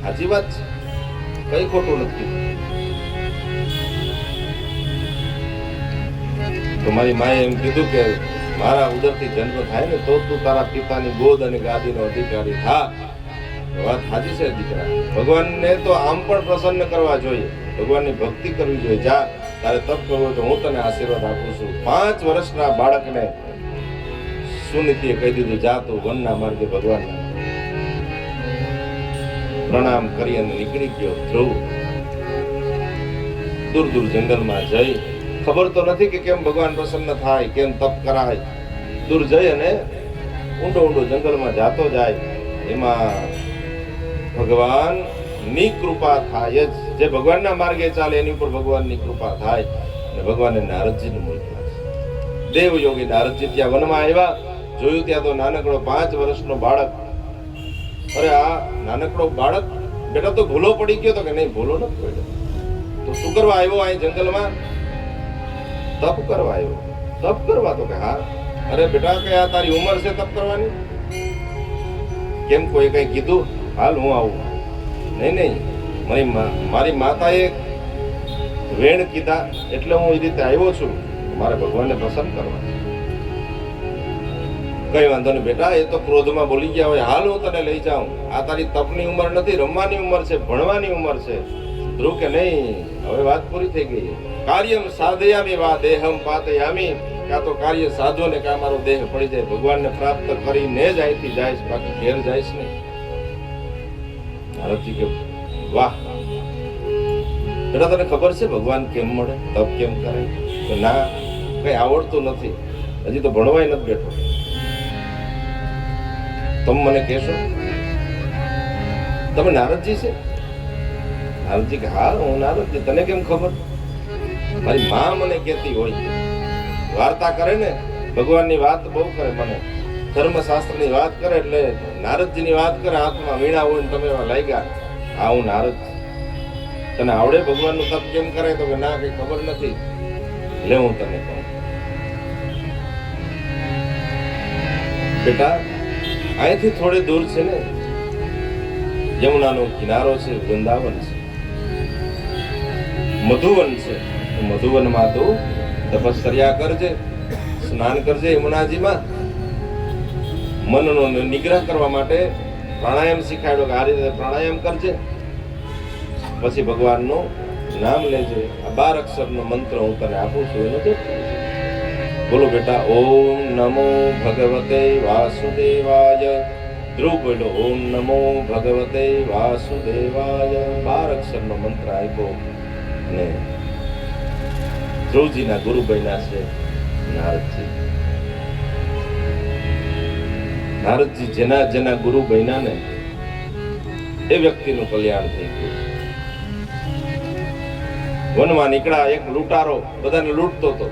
સાચી વાત છે, કઈ ખોટું નથી. તો મારી માએ એમ કીધું કે મારા ઉદરથી જન્મ થાય ને તો તું તારા પિતાની ગોદ અને ગાદીનો અધિકારી થા. વાત સાચી છે દીકરા. ભગવાનને તો આમ પણ પ્રસન્ન કરવા જોઈએ, ભગવાનની ભક્તિ કરવી જોઈએ. જા, તારે તપ કરવો તો હું તને આશીર્વાદ આપું છું. 5 વર્ષના બાળકને સુનીતિએ કહી દીધું, જા તું વનના માર્ગે ભગવાનના. પ્રણામ કરી અને નીકળી ગયો ધ્રુવ. દૂર દૂર જંગલમાં જઈ, ખબર તો નથી કે કેમ ભગવાન પ્રસન્ન થાય, કેમ તપ કરાય. દૂર જઈ અને ઊંડો ઊંડો જંગલમાં જાતો જાય. એમાં ભગવાનની કૃપા થાય જ. જે ભગવાનના માર્ગે ચાલે એની ઉપર ભગવાનની કૃપા થાય. અને ભગવાને નારદજીને મોકલ્યા છે. દેવયોગી નારદજી ત્યાં વનમાં આવ્યા. જોયું ત્યાં તો નાનકડો 5 વર્ષનો બાળક. અરે આ નાનકડો બાળક, બેટા તો ભૂલો પડી ગયો. તો કે નહીં, ભૂલો નથી પડ્યો. તો શું કરવા આવ્યો અહીં જંગલમાં? તપ કરવા આવ્યો. તપ કરવા? તો કે હા. અરે બેટા, કે આ તારી ઉંમર છે તપ કરવાની? કેમ, કોઈ કઈ કીધું? હાલ હું આવું. નહીં, મારી માતાએ વેણ કીધા એટલે હું એ રીતે આવ્યો છું. મારે ભગવાનને પ્રસન્ન કરવા. કઈ વાંધો નહીં બેટા, એ તો ક્રોધમાં બોલી ગયા હોય. હાલ હું તને લઈ જાઉં. આ તારી તપની ઉંમર નથી, રમવાની ઉંમર છે, ભણવાની ઉંમર છે. ધ્રુવ કે નહીં, હવે વાત પૂરી થઈ ગઈ. કાર્યમ સાધયામી વા દેહમ પાતયામી. કાં તો કાર્ય સાધો ને કાં મારો દેહ પડી જાય. ભગવાનને પ્રાપ્ત કરીને જ અહીંથી જાય, બાકી ઘેર જાય નહીં. નારદજી કે વાહ બેટા, તને ખબર છે ભગવાન કેમ મળે, તપ કેમ કરે? તો ના, કઈ આવડતું નથી, હજી તો ભણવાય નથી બેઠો. તમે મને કહેશો તમે નારદજી છે? નારદજી કે હા, હું નારદજી. તને કેમ ખબર? મારી માં મને કહેતી હોય, વાર્તા કરે ને, ભગવાનની વાત બહુ કરે. મને ધર્મશાસ્ત્રની વાત કરે એટલે નારદજીની વાત કરે. હાથમાં વીણા હોય ને તમે એમાં લાગ્યા. હા, હું નારદ. તને આવડે ભગવાનનું તપ કેમ કરે? તો કે ના, કઈ ખબર નથી. લે હું તને કહું. બેટા, અહીંથી થોડી દૂર છે ને યમુનાનો કિનારો છે, વૃંદાવન છે, મધુવન છે. મધુવનમાં તું તપશ્ચર્યા કરજે, સ્નાન કરજે યમુનાજીમાં. મનનો નિગ્રહ કરવા માટે પ્રાણાયામ શીખાડ્યો કે આ રીતે પ્રાણાયામ કરજે. પછી ભગવાનનું નામ લેજે. આ 12 અક્ષરનો મંત્ર હું તને આપું છું, એનો જપ. બોલો બેટા, ઓમ નમો ભગવતે વાસુદેવાય. ધ્રુવ બોલો, ઓમ નમો ભગવતે વાસુદેવાય. 12 અક્ષરનો મંત્ર આપ્યો. ને ધ્રુવજીના ગુરુ બન્યા છે નારદજી. નારદજી જેના ગુરુ બન્યા ને એ વ્યક્તિનું કલ્યાણ થઈ ગયું. વનમાં નીકળ્યા, એક લૂંટારો બધાને લૂંટતો હતો.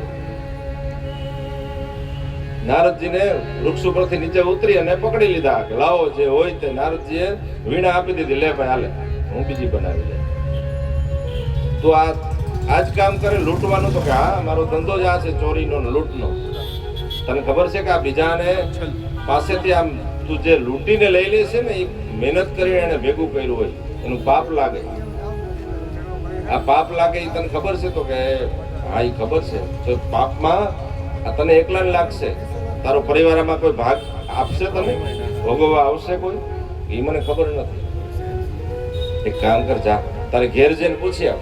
નારદજીને વૃક્ષ ઉપરથી નીચે ઉતરી અને પકડી લીધા કે લાવો જે હોય તે. નારદજીએ વીણા આપી દીધી, લે ભાઈ હાલે, હું બીજી બનાવી લે. તો આ જ કામ કરે, લૂંટવાનું. તો કે હા, મારો ધંધો જ આ છે, ચોરીનો લૂંટનો. તને ખબર છે કે આ બીજાને પાસેથી આમ તું જે લૂંટીને લઈ લે છે ને, એ મહેનત કરીને એને ભેગું કર્યું હોય, એનું પાપ લાગે. આ પાપ લાગે એ તને ખબર છે? તો કે હા, એ ખબર છે. તો પાપમાં આ તને એકલાને લાગશે, તારો પરિવારમાં કોઈ ભાગ આપશે, તને ભોગવવા આવશે કોઈ? એ મને ખબર નથી. એક કામ કર, જા તારે ઘેર જઈને પૂછી આવ.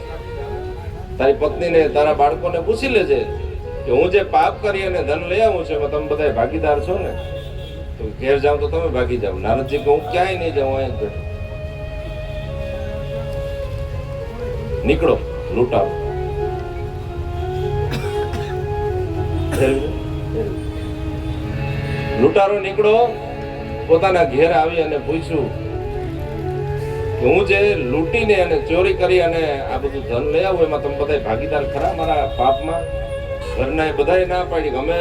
તારી પત્નીને, તારા બાળકોને પૂછી લેજે કે હું જે પાપ કરી અને ધન લઈ આવું છું એમાં તમે બધા ભાગીદાર છો ને? તો ઘેર જાવ તો તમે ભાગી જાવ. નારદજી કે હું ક્યાંય નહીં જાઉં, અહીંયા જ બેઠો. નીકળો લૂંટારો. લૂંટારો નીકળો, પોતાના ઘેર આવી અને પૂછ્યું કે હું જે લૂંટીને અને ચોરી કરી અને આ બધું ધન લઈ આવું એમાં તમે બધા ભાગીદાર ખરા મારા પાપમાં? ઘરના એ બધાએ ના પાડી, અમે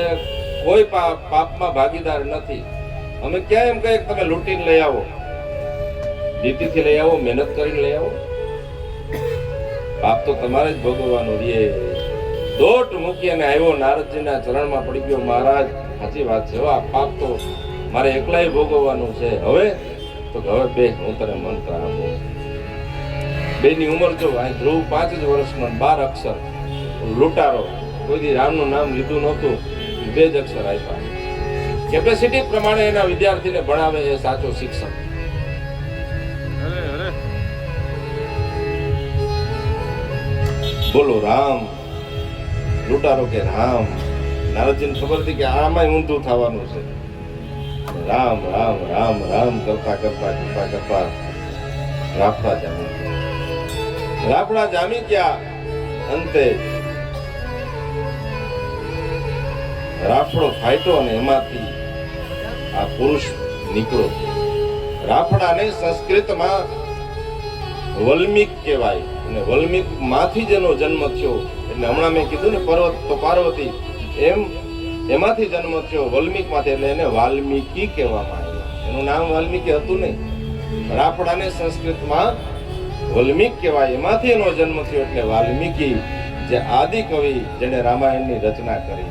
કોઈ પાપમાં ભાગીદાર નથી. અમે ક્યાં એમ કહીએ તમે લૂંટીને લઈ આવો, નીતિથી લઈ આવો, મહેનત કરીને લઈ આવો. પાપ તો તમારે જ ભોગવવાનું રે. દોટ મૂકી અને આવ્યો, નારદજીના ચરણમાં પડી ગયો. મહારાજ, સાચી વાત છે, આ પાપ તો મારે એકલાય ભોગવવાનું છે. હવે તો હવે બે હું તને મંત્ર આપું. બેની ઉંમર જો, અહીં ધ્રુવ 5 જ વર્ષનો, 12 અક્ષર. લૂંટારો કોઈ દી રામનું નામ લીધું નહોતું, 2 જ અક્ષર આપ્યા. કેપેસિટી પ્રમાણે એના વિદ્યાર્થીને ભણાવે એ સાચો શિક્ષક. બોલો રામ. લૂંટારો કે રામ. નારદજીને ખબર હતી કે આમાં ઊંધું થવાનું છે. રામ રામ રામ રામ કરતા કરતા કરતા કરતા રાફડા જામી ગયા. રાફડા જામી ગયા. અંતે રાફડો ફાટ્યો અને એમાંથી આ પુરુષ નીકળો. રાફડાને સંસ્કૃતમાં વલ્મીક કહેવાય અને વલ્મીક માંથી જેનો જન્મ થયો, એટલે હમણાં મેં કીધું ને પર્વત તો પાર્વતી, એમ એમાંથી જન્મ થયો વલ્મીક માંથી, એટલે એને વાલ્મીકી કહેવામાં આવ્યા. એનું નામ વાલ્મીકી હતું નહીં. રાફડાને સંસ્કૃતમાં વલ્મીક કહેવાય, એમાંથી એનો જન્મ થયો એટલે વાલ્મીકી, જે આદિ કવિ જેને રામાયણની રચના કરી.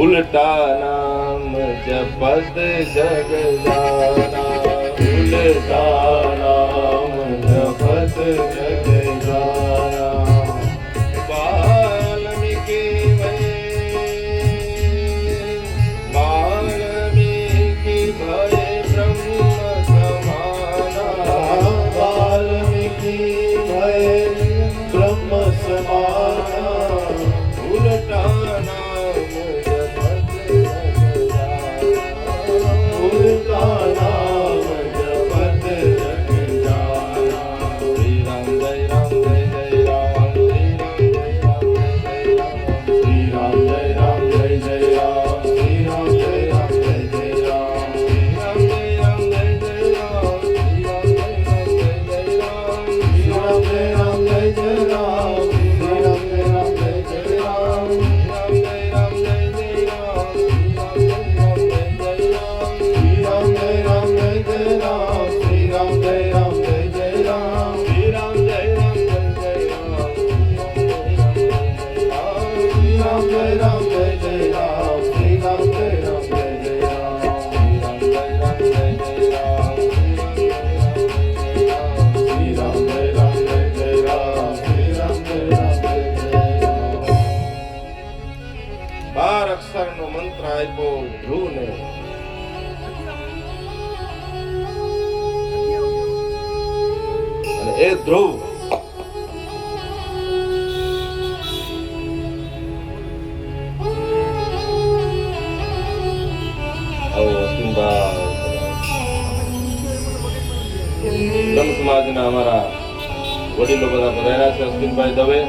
ઉલટા નામ જપત જગજાના, ઉલટા નામ જપત જગજાના. વાલ્મીકી વાલ્મીકી ભય બ્રહ્મ સમાના, વાલ્મીકી ભય બ્રહ્મ સમાના. ઉલટા અક્ષરનો મંત્ર આપ્યો ધ્રુવને. અને એ ધ્રુવ બ્રહ્મ સમાજના અમારા વડીલો બધા પધાર્યા છે. અશ્વિનભાઈ દવે,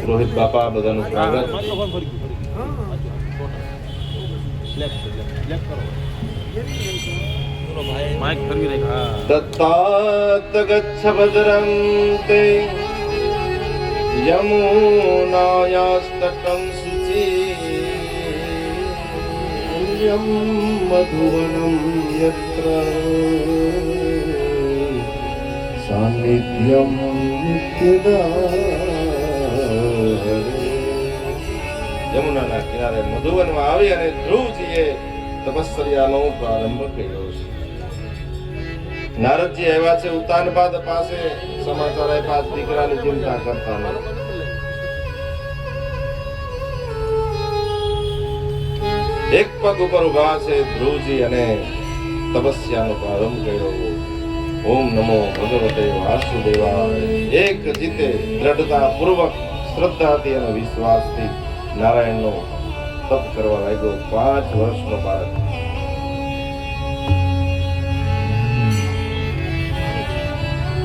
રોહિત બાપા, બધાનું સ્વાગત. દત્તાત ગચ્છ ભદ્રં તે યમુનાયાસ્તટં શુચિ મધુવનમ યત્ર સાનિધ્યમ યમુનાના કિનારે મધુવનમાં આવી અને ધ્રુવજીએ તપશ્ચર્યાનો પ્રારંભ કર્યો છે. નારદજી આવ્યા છે ઉતાનપાદ પાસે, સમાચાર આપ્યા દીકરાની ચિંતા કરતા નથી. એક પગ ઉપર ઉભા છે ધ્રુવજી અને તપસ્યાનો પ્રારંભ કર્યો. ઓમ નમો ભગવતે વાસુદેવાય. એક જીતે દ્રઢતા પૂર્વક શ્રદ્ધાથી અને વિશ્વાસથી નારાયણનો તપ કરવા લાગ્યો. 5 વર્ષનો બાળક.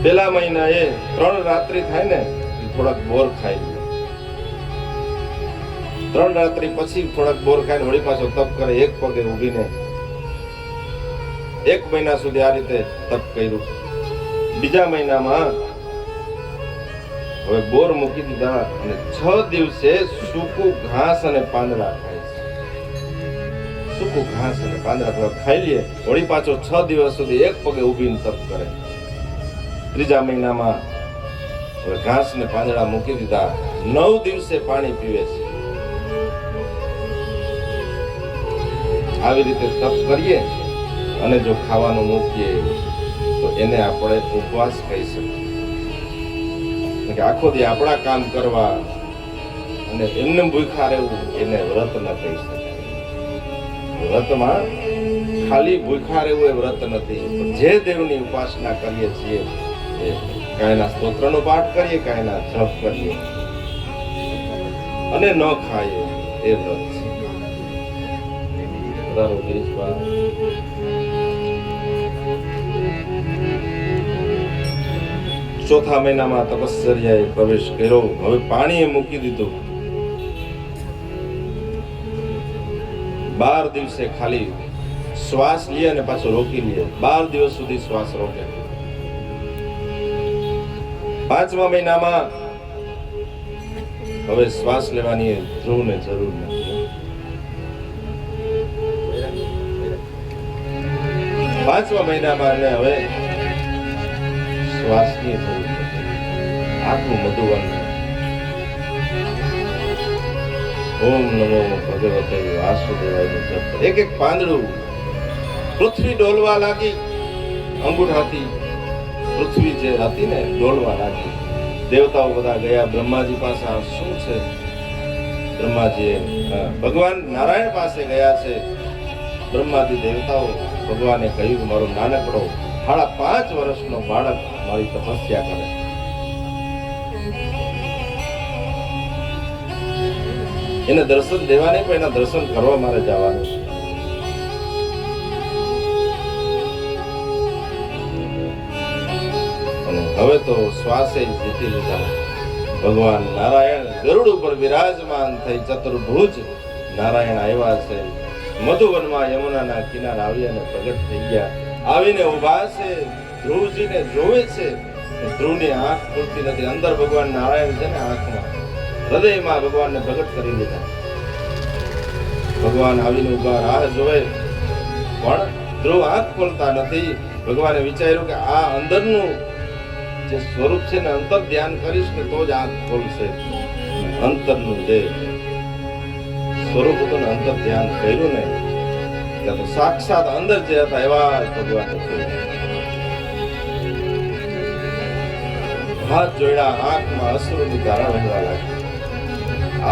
પેલા મહિનાએ 3 રાત્રિ થાય ને થોડાક બોર ખાઈ લે. 3 રાત્રિ પછી થોડાક બોર ખાઈને વળી પાછો તપ કરે, એક પગે ઊભીને 1 મહિના સુધી આ રીતે તપ કર્યું. બીજા મહિનામાં હવે બોર મૂકી દીધા અને 6 દિવસે સૂકું ઘાસ અને પાંદડા ખાય છે. સૂકું ઘાસ અને પાંદડા ખાઈ લે, વળી પાછો 6 દિવસ સુધી એક પગે ઊભીને તપ કરે. ત્રીજા મહિનામાં હવે ઘાસ ને પાંદડા મૂકી દીધા, 9 દિવસે પાણી પીવે છે. આવી રીતે તપ કરીએ અને જો ખાવાનું મૂકીએ તો એને આપણે ઉપવાસ કહી શકીએ. આખો દી આપણા કામ કરવા અને એમને ભૂખ્યા રહેવું એને વ્રત ન કહી શકાય. વ્રતમાં ખાલી ભૂખ્યા રહેવું એ વ્રત નથી. જે દેવની ઉપાસના કરીએ છીએ, કાયના સ્તોત્રનો પાઠ કરીએ, કાયના જપ કરીએ અને ન ખાઈએ, એ વ્રત છે. ચોથા મહિનામાં તપશ્ચર્યાએ પ્રવેશ કર્યો. હવે પાણીએ મૂકી દીધું. 12 દિવસે ખાલી શ્વાસ લે અને પાછો રોકી લે. 12 દિવસ સુધી શ્વાસ રોકે. 5મા મહિનામાં હવે શ્વાસ લેવાની ધ્રુવને જરૂર નથી. 5મા મહિનામાં એને હવે શ્વાસની જરૂર નથી. આખું મધુવન ઓમ નમો ભગવતે વાસુદેવાયનું જપ. એક એક પાંદડું પૃથ્વી ડોલવા લાગી. અંગૂઠાથી પૃથ્વી જે હતી ને ડોલવા લાગી. દેવતાઓ બધા ગયા બ્રહ્માજી પાસે. આ શું છે? બ્રહ્માજી ભગવાન નારાયણ પાસે ગયા છે. બ્રહ્માજી દેવતાઓ ભગવાને કહ્યું, મારો નાનકડો 5.5 વર્ષનો બાળક મારી તપસ્યા કરે. એને દર્શન દેવા નહીં, પણ એના દર્શન કરવા મારે જવાનું છે. અને હવે તો શ્વાસે જીતી લીધા. ભગવાન નારાયણ ગરુડ ઉપર બિરાજમાન થઈ ચતુર્ભુજ નારાયણ આવ્યા છે. મધુવનમાં યમુનાના કિનારે આવી અને પ્રગટ થઈ ગયા. આવીને ઉભા છે, ધ્રુવજીને જોવે છે. ધ્રુવની આંખ ખુલતી નથી. અંદર ભગવાન નારાયણ છે ને આંખમાં, હૃદયમાં ભગવાનને પ્રગટ કરી લીધા. ભગવાન આવીને ઉભા રાહ જોવે, પણ ધ્રુવ આંખ ખોલતા નથી. ભગવાને વિચાર્યું કે આ અંદરનું જે સ્વરૂપ છે ને, અંતર ધ્યાન કરીશ ને તો જ આંખ ખોલશે. અંતરનું જે સ્વરૂપ હતું ને, અંતર ધ્યાન કર્યું ને, ત્યાં તો સાક્ષાત અંદર જે હતા એવા જ ભગવાન હાથ જોડ્યા, આંખમાં અશ્રુની ધારા વહેવા લાગી.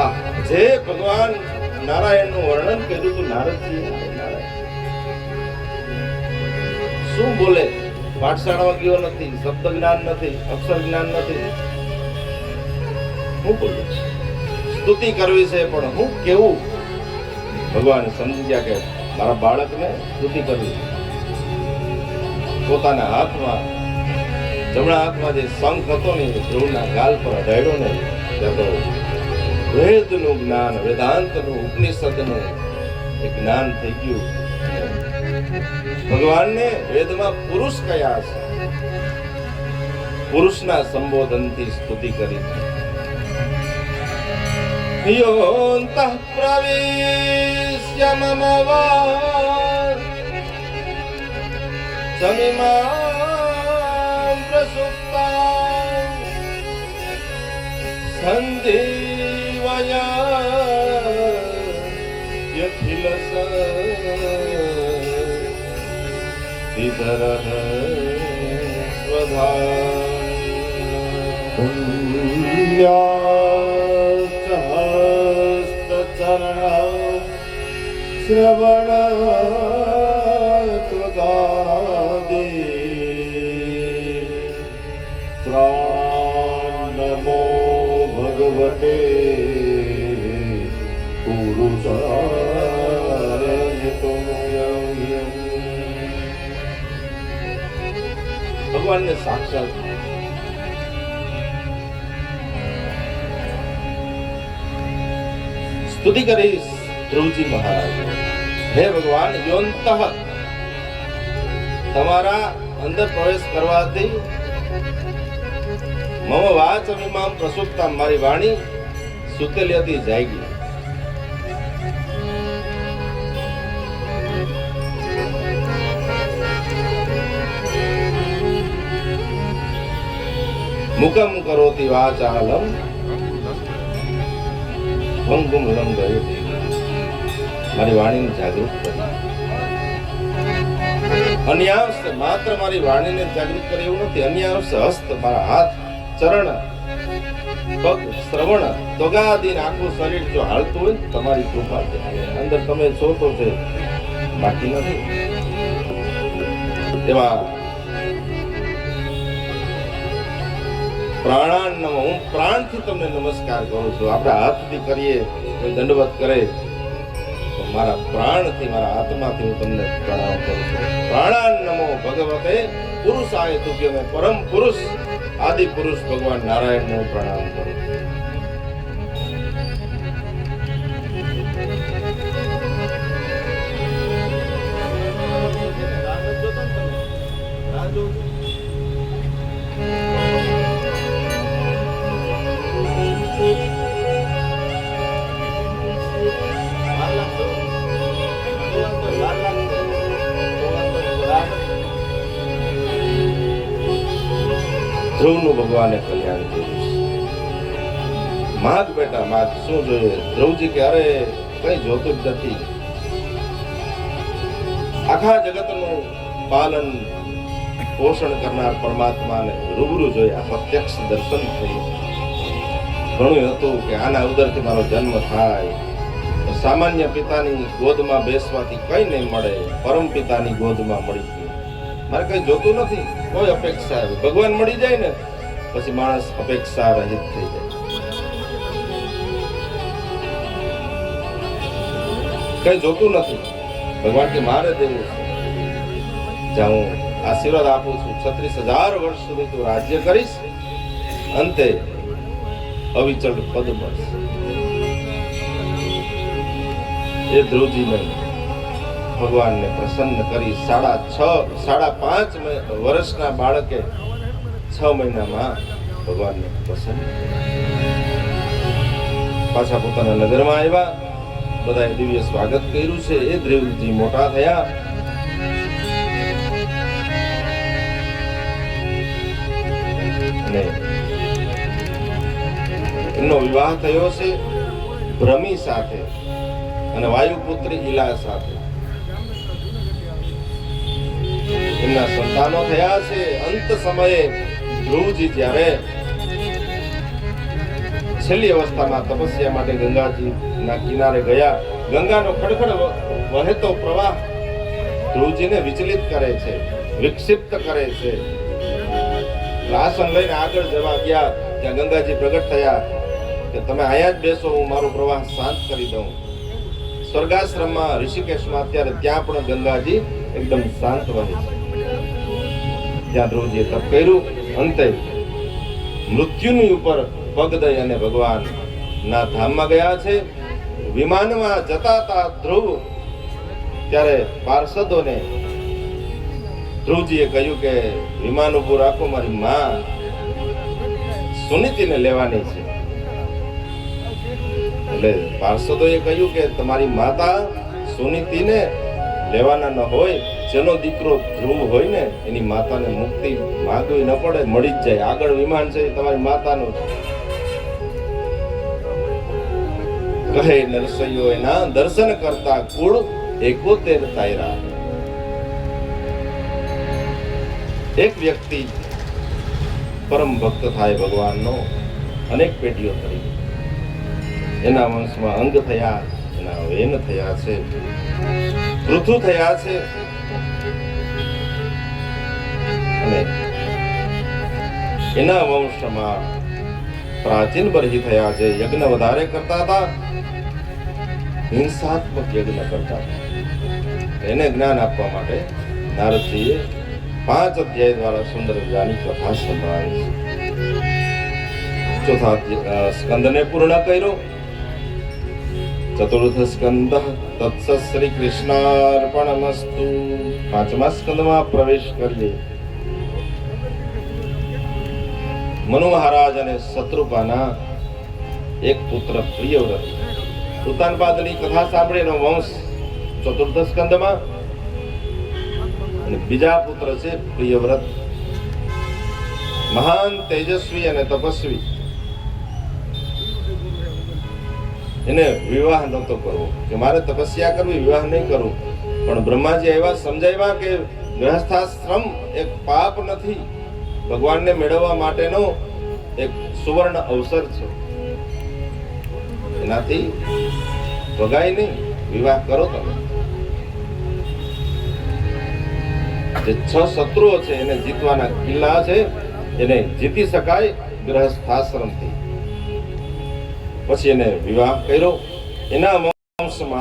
આ જે ભગવાન નારાયણનું વર્ણન કર્યું હતું નારદજી, શું બોલે? પાઠશાળામાં ગયો નથી, શબ્દ જ્ઞાન નથી, અક્ષર જ્ઞાન નથી. હું બોલું સ્તુતિ કરવી છે, પણ હું કેવું? ભગવાન સમજી ગયા કે મારા બાળકને સ્તુતિ કરવી. પોતાના હાથમાં, જમણા હાથમાં જે શંખ હતો ને, ધ્રુવના ગાલ પર અડાડ્યો ને, ત્યાં તો વેદનું જ્ઞાન, વેદાંતનું, ઉપનિષદનું એક જ્ઞાન થઈ ગયું. ભગવાનને વેદમાં પુરુષ કયા છે, પુરુષના સંબોધનથી સ્તુતિ કરી છે. યોऽन्तઃ પ્રવિશ્ય મમ વાચમિમાં પ્રસુપ્તાં સંજીવયા યથિલસ વિધરઃ સ્વધા પુણ્યાચહસ્તચરણ શ્રવણ નમો ભગવતે પુરુષાય ભગવાનને સાક્ષાત સ્તુતિ કરીશ ધ્રુવજી મહારાજ. હે ભગવાન, યોંતઃ તમારા અંદર પ્રવેશ કરવાથી મમ વાચ અમિમામ પ્રસુપ્તા મારી વાણી સુતેલી હતી જાગી. મુકમ કરોતિ વાચાલમ ભંગુમ લંઘયતિ. મારી વાણીને જાગૃત કરી. અન્યાંશ માત્ર મારી વાણીને જાગૃત કરી એવું નથી. અન્યાંશ હસ્ત મારા હાથ, ચરણ, પગ, શ્રવણ, ત્વગાદીન આખું શરીર જો હાલતું હોય તમારી કૃપા છે. અંદર તમે છો તો છે, બાકી નથી. એવા પ્રાણાન્નમ હું પ્રાણથી તમને નમસ્કાર કરું છું. આપણે હાથથી કરીએ કોઈ દંડવત કરે તો મારા પ્રાણથી, મારા આત્માથી હું તમને પ્રણામ કરું છું. પ્રાણાન્નમો ભગવતે પુરુષાય તુભ્યમ. પરમ પુરુષ આદિ પુરુષ ભગવાન નારાયણને હું પ્રણામ કરું છું. ધ્રુવનું ભગવાને કલ્યાણ કર્યું. માગ બેટા માગ, શું જોઈએ? ધ્રુવજી કે અરે કઈ જોતું જ નથી. આખા જગતનું પાલન પોષણ કરનાર પરમાત્માને રૂબરૂ જોયા, પ્રત્યક્ષ દર્શન થયું. ઘણું હતું કે આના ઉદરથી મારો જન્મ થાય, સામાન્ય પિતાની ગોદમાં બેસવાથી કઈ નહીં મળે, પરમ પિતાની ગોદમાં મળી ગયું. મારે કઈ જોતું નથી, કોઈ અપેક્ષા. ભગવાન મળી જાય ને પછી માણસ અપેક્ષા રહિત થઈ જાય. કઈ જોતું નથી. ભગવાન કે મારે દેવું છે, જાઉં આશીર્વાદ આપું છું. 36,000 વર્ષ સુધી તું રાજ્ય કરીશ, અંતે અવિચળ પદ મળશે. એ ધ્રુવજીને ભગવાનને પ્રસન્ન કરી 5.5 વર્ષના બાળકે 6 મહિનામાં ભગવાનને પ્રસન્ન. પાછા પોતાના નગરમાં આવ્યા, બધાએ દિવ્ય સ્વાગત કર્યું છે. એ ધ્રુવજી મોટા થયા. અને એમનો વિવાહ થયો છે ભ્રમી સાથે અને વાયુપુત્રી ઈલા સાથે. એમના સંતાનો થયા છે. અંત સમયે ધ્રુવજી જ્યારે છેલ્લી અવસ્થામાં તપસ્યા માટે ગંગાજીના કિનારે ગયા, ગંગાનો ખડખડ વહેતો પ્રવાહ ધ્રુવજીને વિચલિત કરે છે, વિક્ષિપ્ત કરે છે. આસન લઈને આગળ જવા ગયા ત્યાં ગંગાજી પ્રગટ થયા કે તમે અહીંયા જ બેસો, હું મારો પ્રવાહ શાંત કરી દઉં. સ્વર્ગાશ્રમમાં ઋષિકેશમાં અત્યારે ત્યાં પણ ગંગાજી એકદમ શાંત રહે છે. ત્યાં ધ્રુવજીએ તપ કર્યું. અંતે મૃત્યુની ઉપર પગ દઈ અને ભગવાન ના ધામમાં ગયા છે. વિમાનમાં જતા હતા ધ્રુવ, ત્યારે પાર્ષદોને ધ્રુવજીએ કહ્યું કે વિમાન ઉભું રાખો, મારી માં સુનીતિને લેવાની છે. એટલે પાર્ષદોએ કહ્યું કે તમારી માતા સુનીતિને લેવાના ન હોય, જેનો દીકરો ધ્રુવ હોય ને એની માતાને મુક્તિ માંગવી ન પડે, મળી જ જાય. આગળ વિમાન છે એ તમારી માતાનું છે. કહે નરસૈયો એના દર્શન કરતા કુળ 71 તાયરા. એક વ્યક્તિ પરમ ભક્ત થાય ભગવાનનો, અનેક પેટીઓ કરી, એના વંશમાં અંગ થયા, એના વેન થયા છે, પૃથુ થયા છે, અને એના વંશમાં પ્રાચીન બરહી થયા છે. યજ્ઞ વધારે કરતા હતા, હિંસાત્મક યજ્ઞ કરતા હતા. એને જ્ઞાન આપવા માટે નારદજીએ 5 અધ્યાય દ્વારા સુંદર મજાની કથા સંભળાવી છે. ચોથા સ્કંદને પૂર્ણ કર્યો. ચતુર્થ સ્કંદ તત્સત શ્રી કૃષ્ણાર્પણમસ્તુ. 5મા સ્કંદમાં પ્રવેશ કરીએ. મનુ મહારાજ અને શત્રુપાના એક પુત્ર પ્રિયવ્રત, ઉતાનપાદની કથા સાંભળીનો વંશ ચતુર્થ સ્કંદમાં, અને બીજા પુત્ર છે પ્રિયવ્રત, મહાન તેજસ્વી અને તપસ્વી. એને વિવાહ નહોતો કરવો, કે મારે તપસ્યા કરવી, વિવાહ નહીં કરવું. પણ બ્રહ્માજી એવા સમજાવ્યા કે ગૃહસ્થાશ્રમ એક પાપ નથી, ભગવાનને મેળવવા માટેનો એક સુવર્ણ અવસર છે. એનાથી ભગાય નહીં, વિવાહ કરો તમે. જે 6 શત્રુઓ છે એને જીતવાના કિલ્લા છે, એને જીતી શકાય ગૃહસ્થાશ્રમથી. પછી એને વિવાહ કર્યો. એના વંશમાં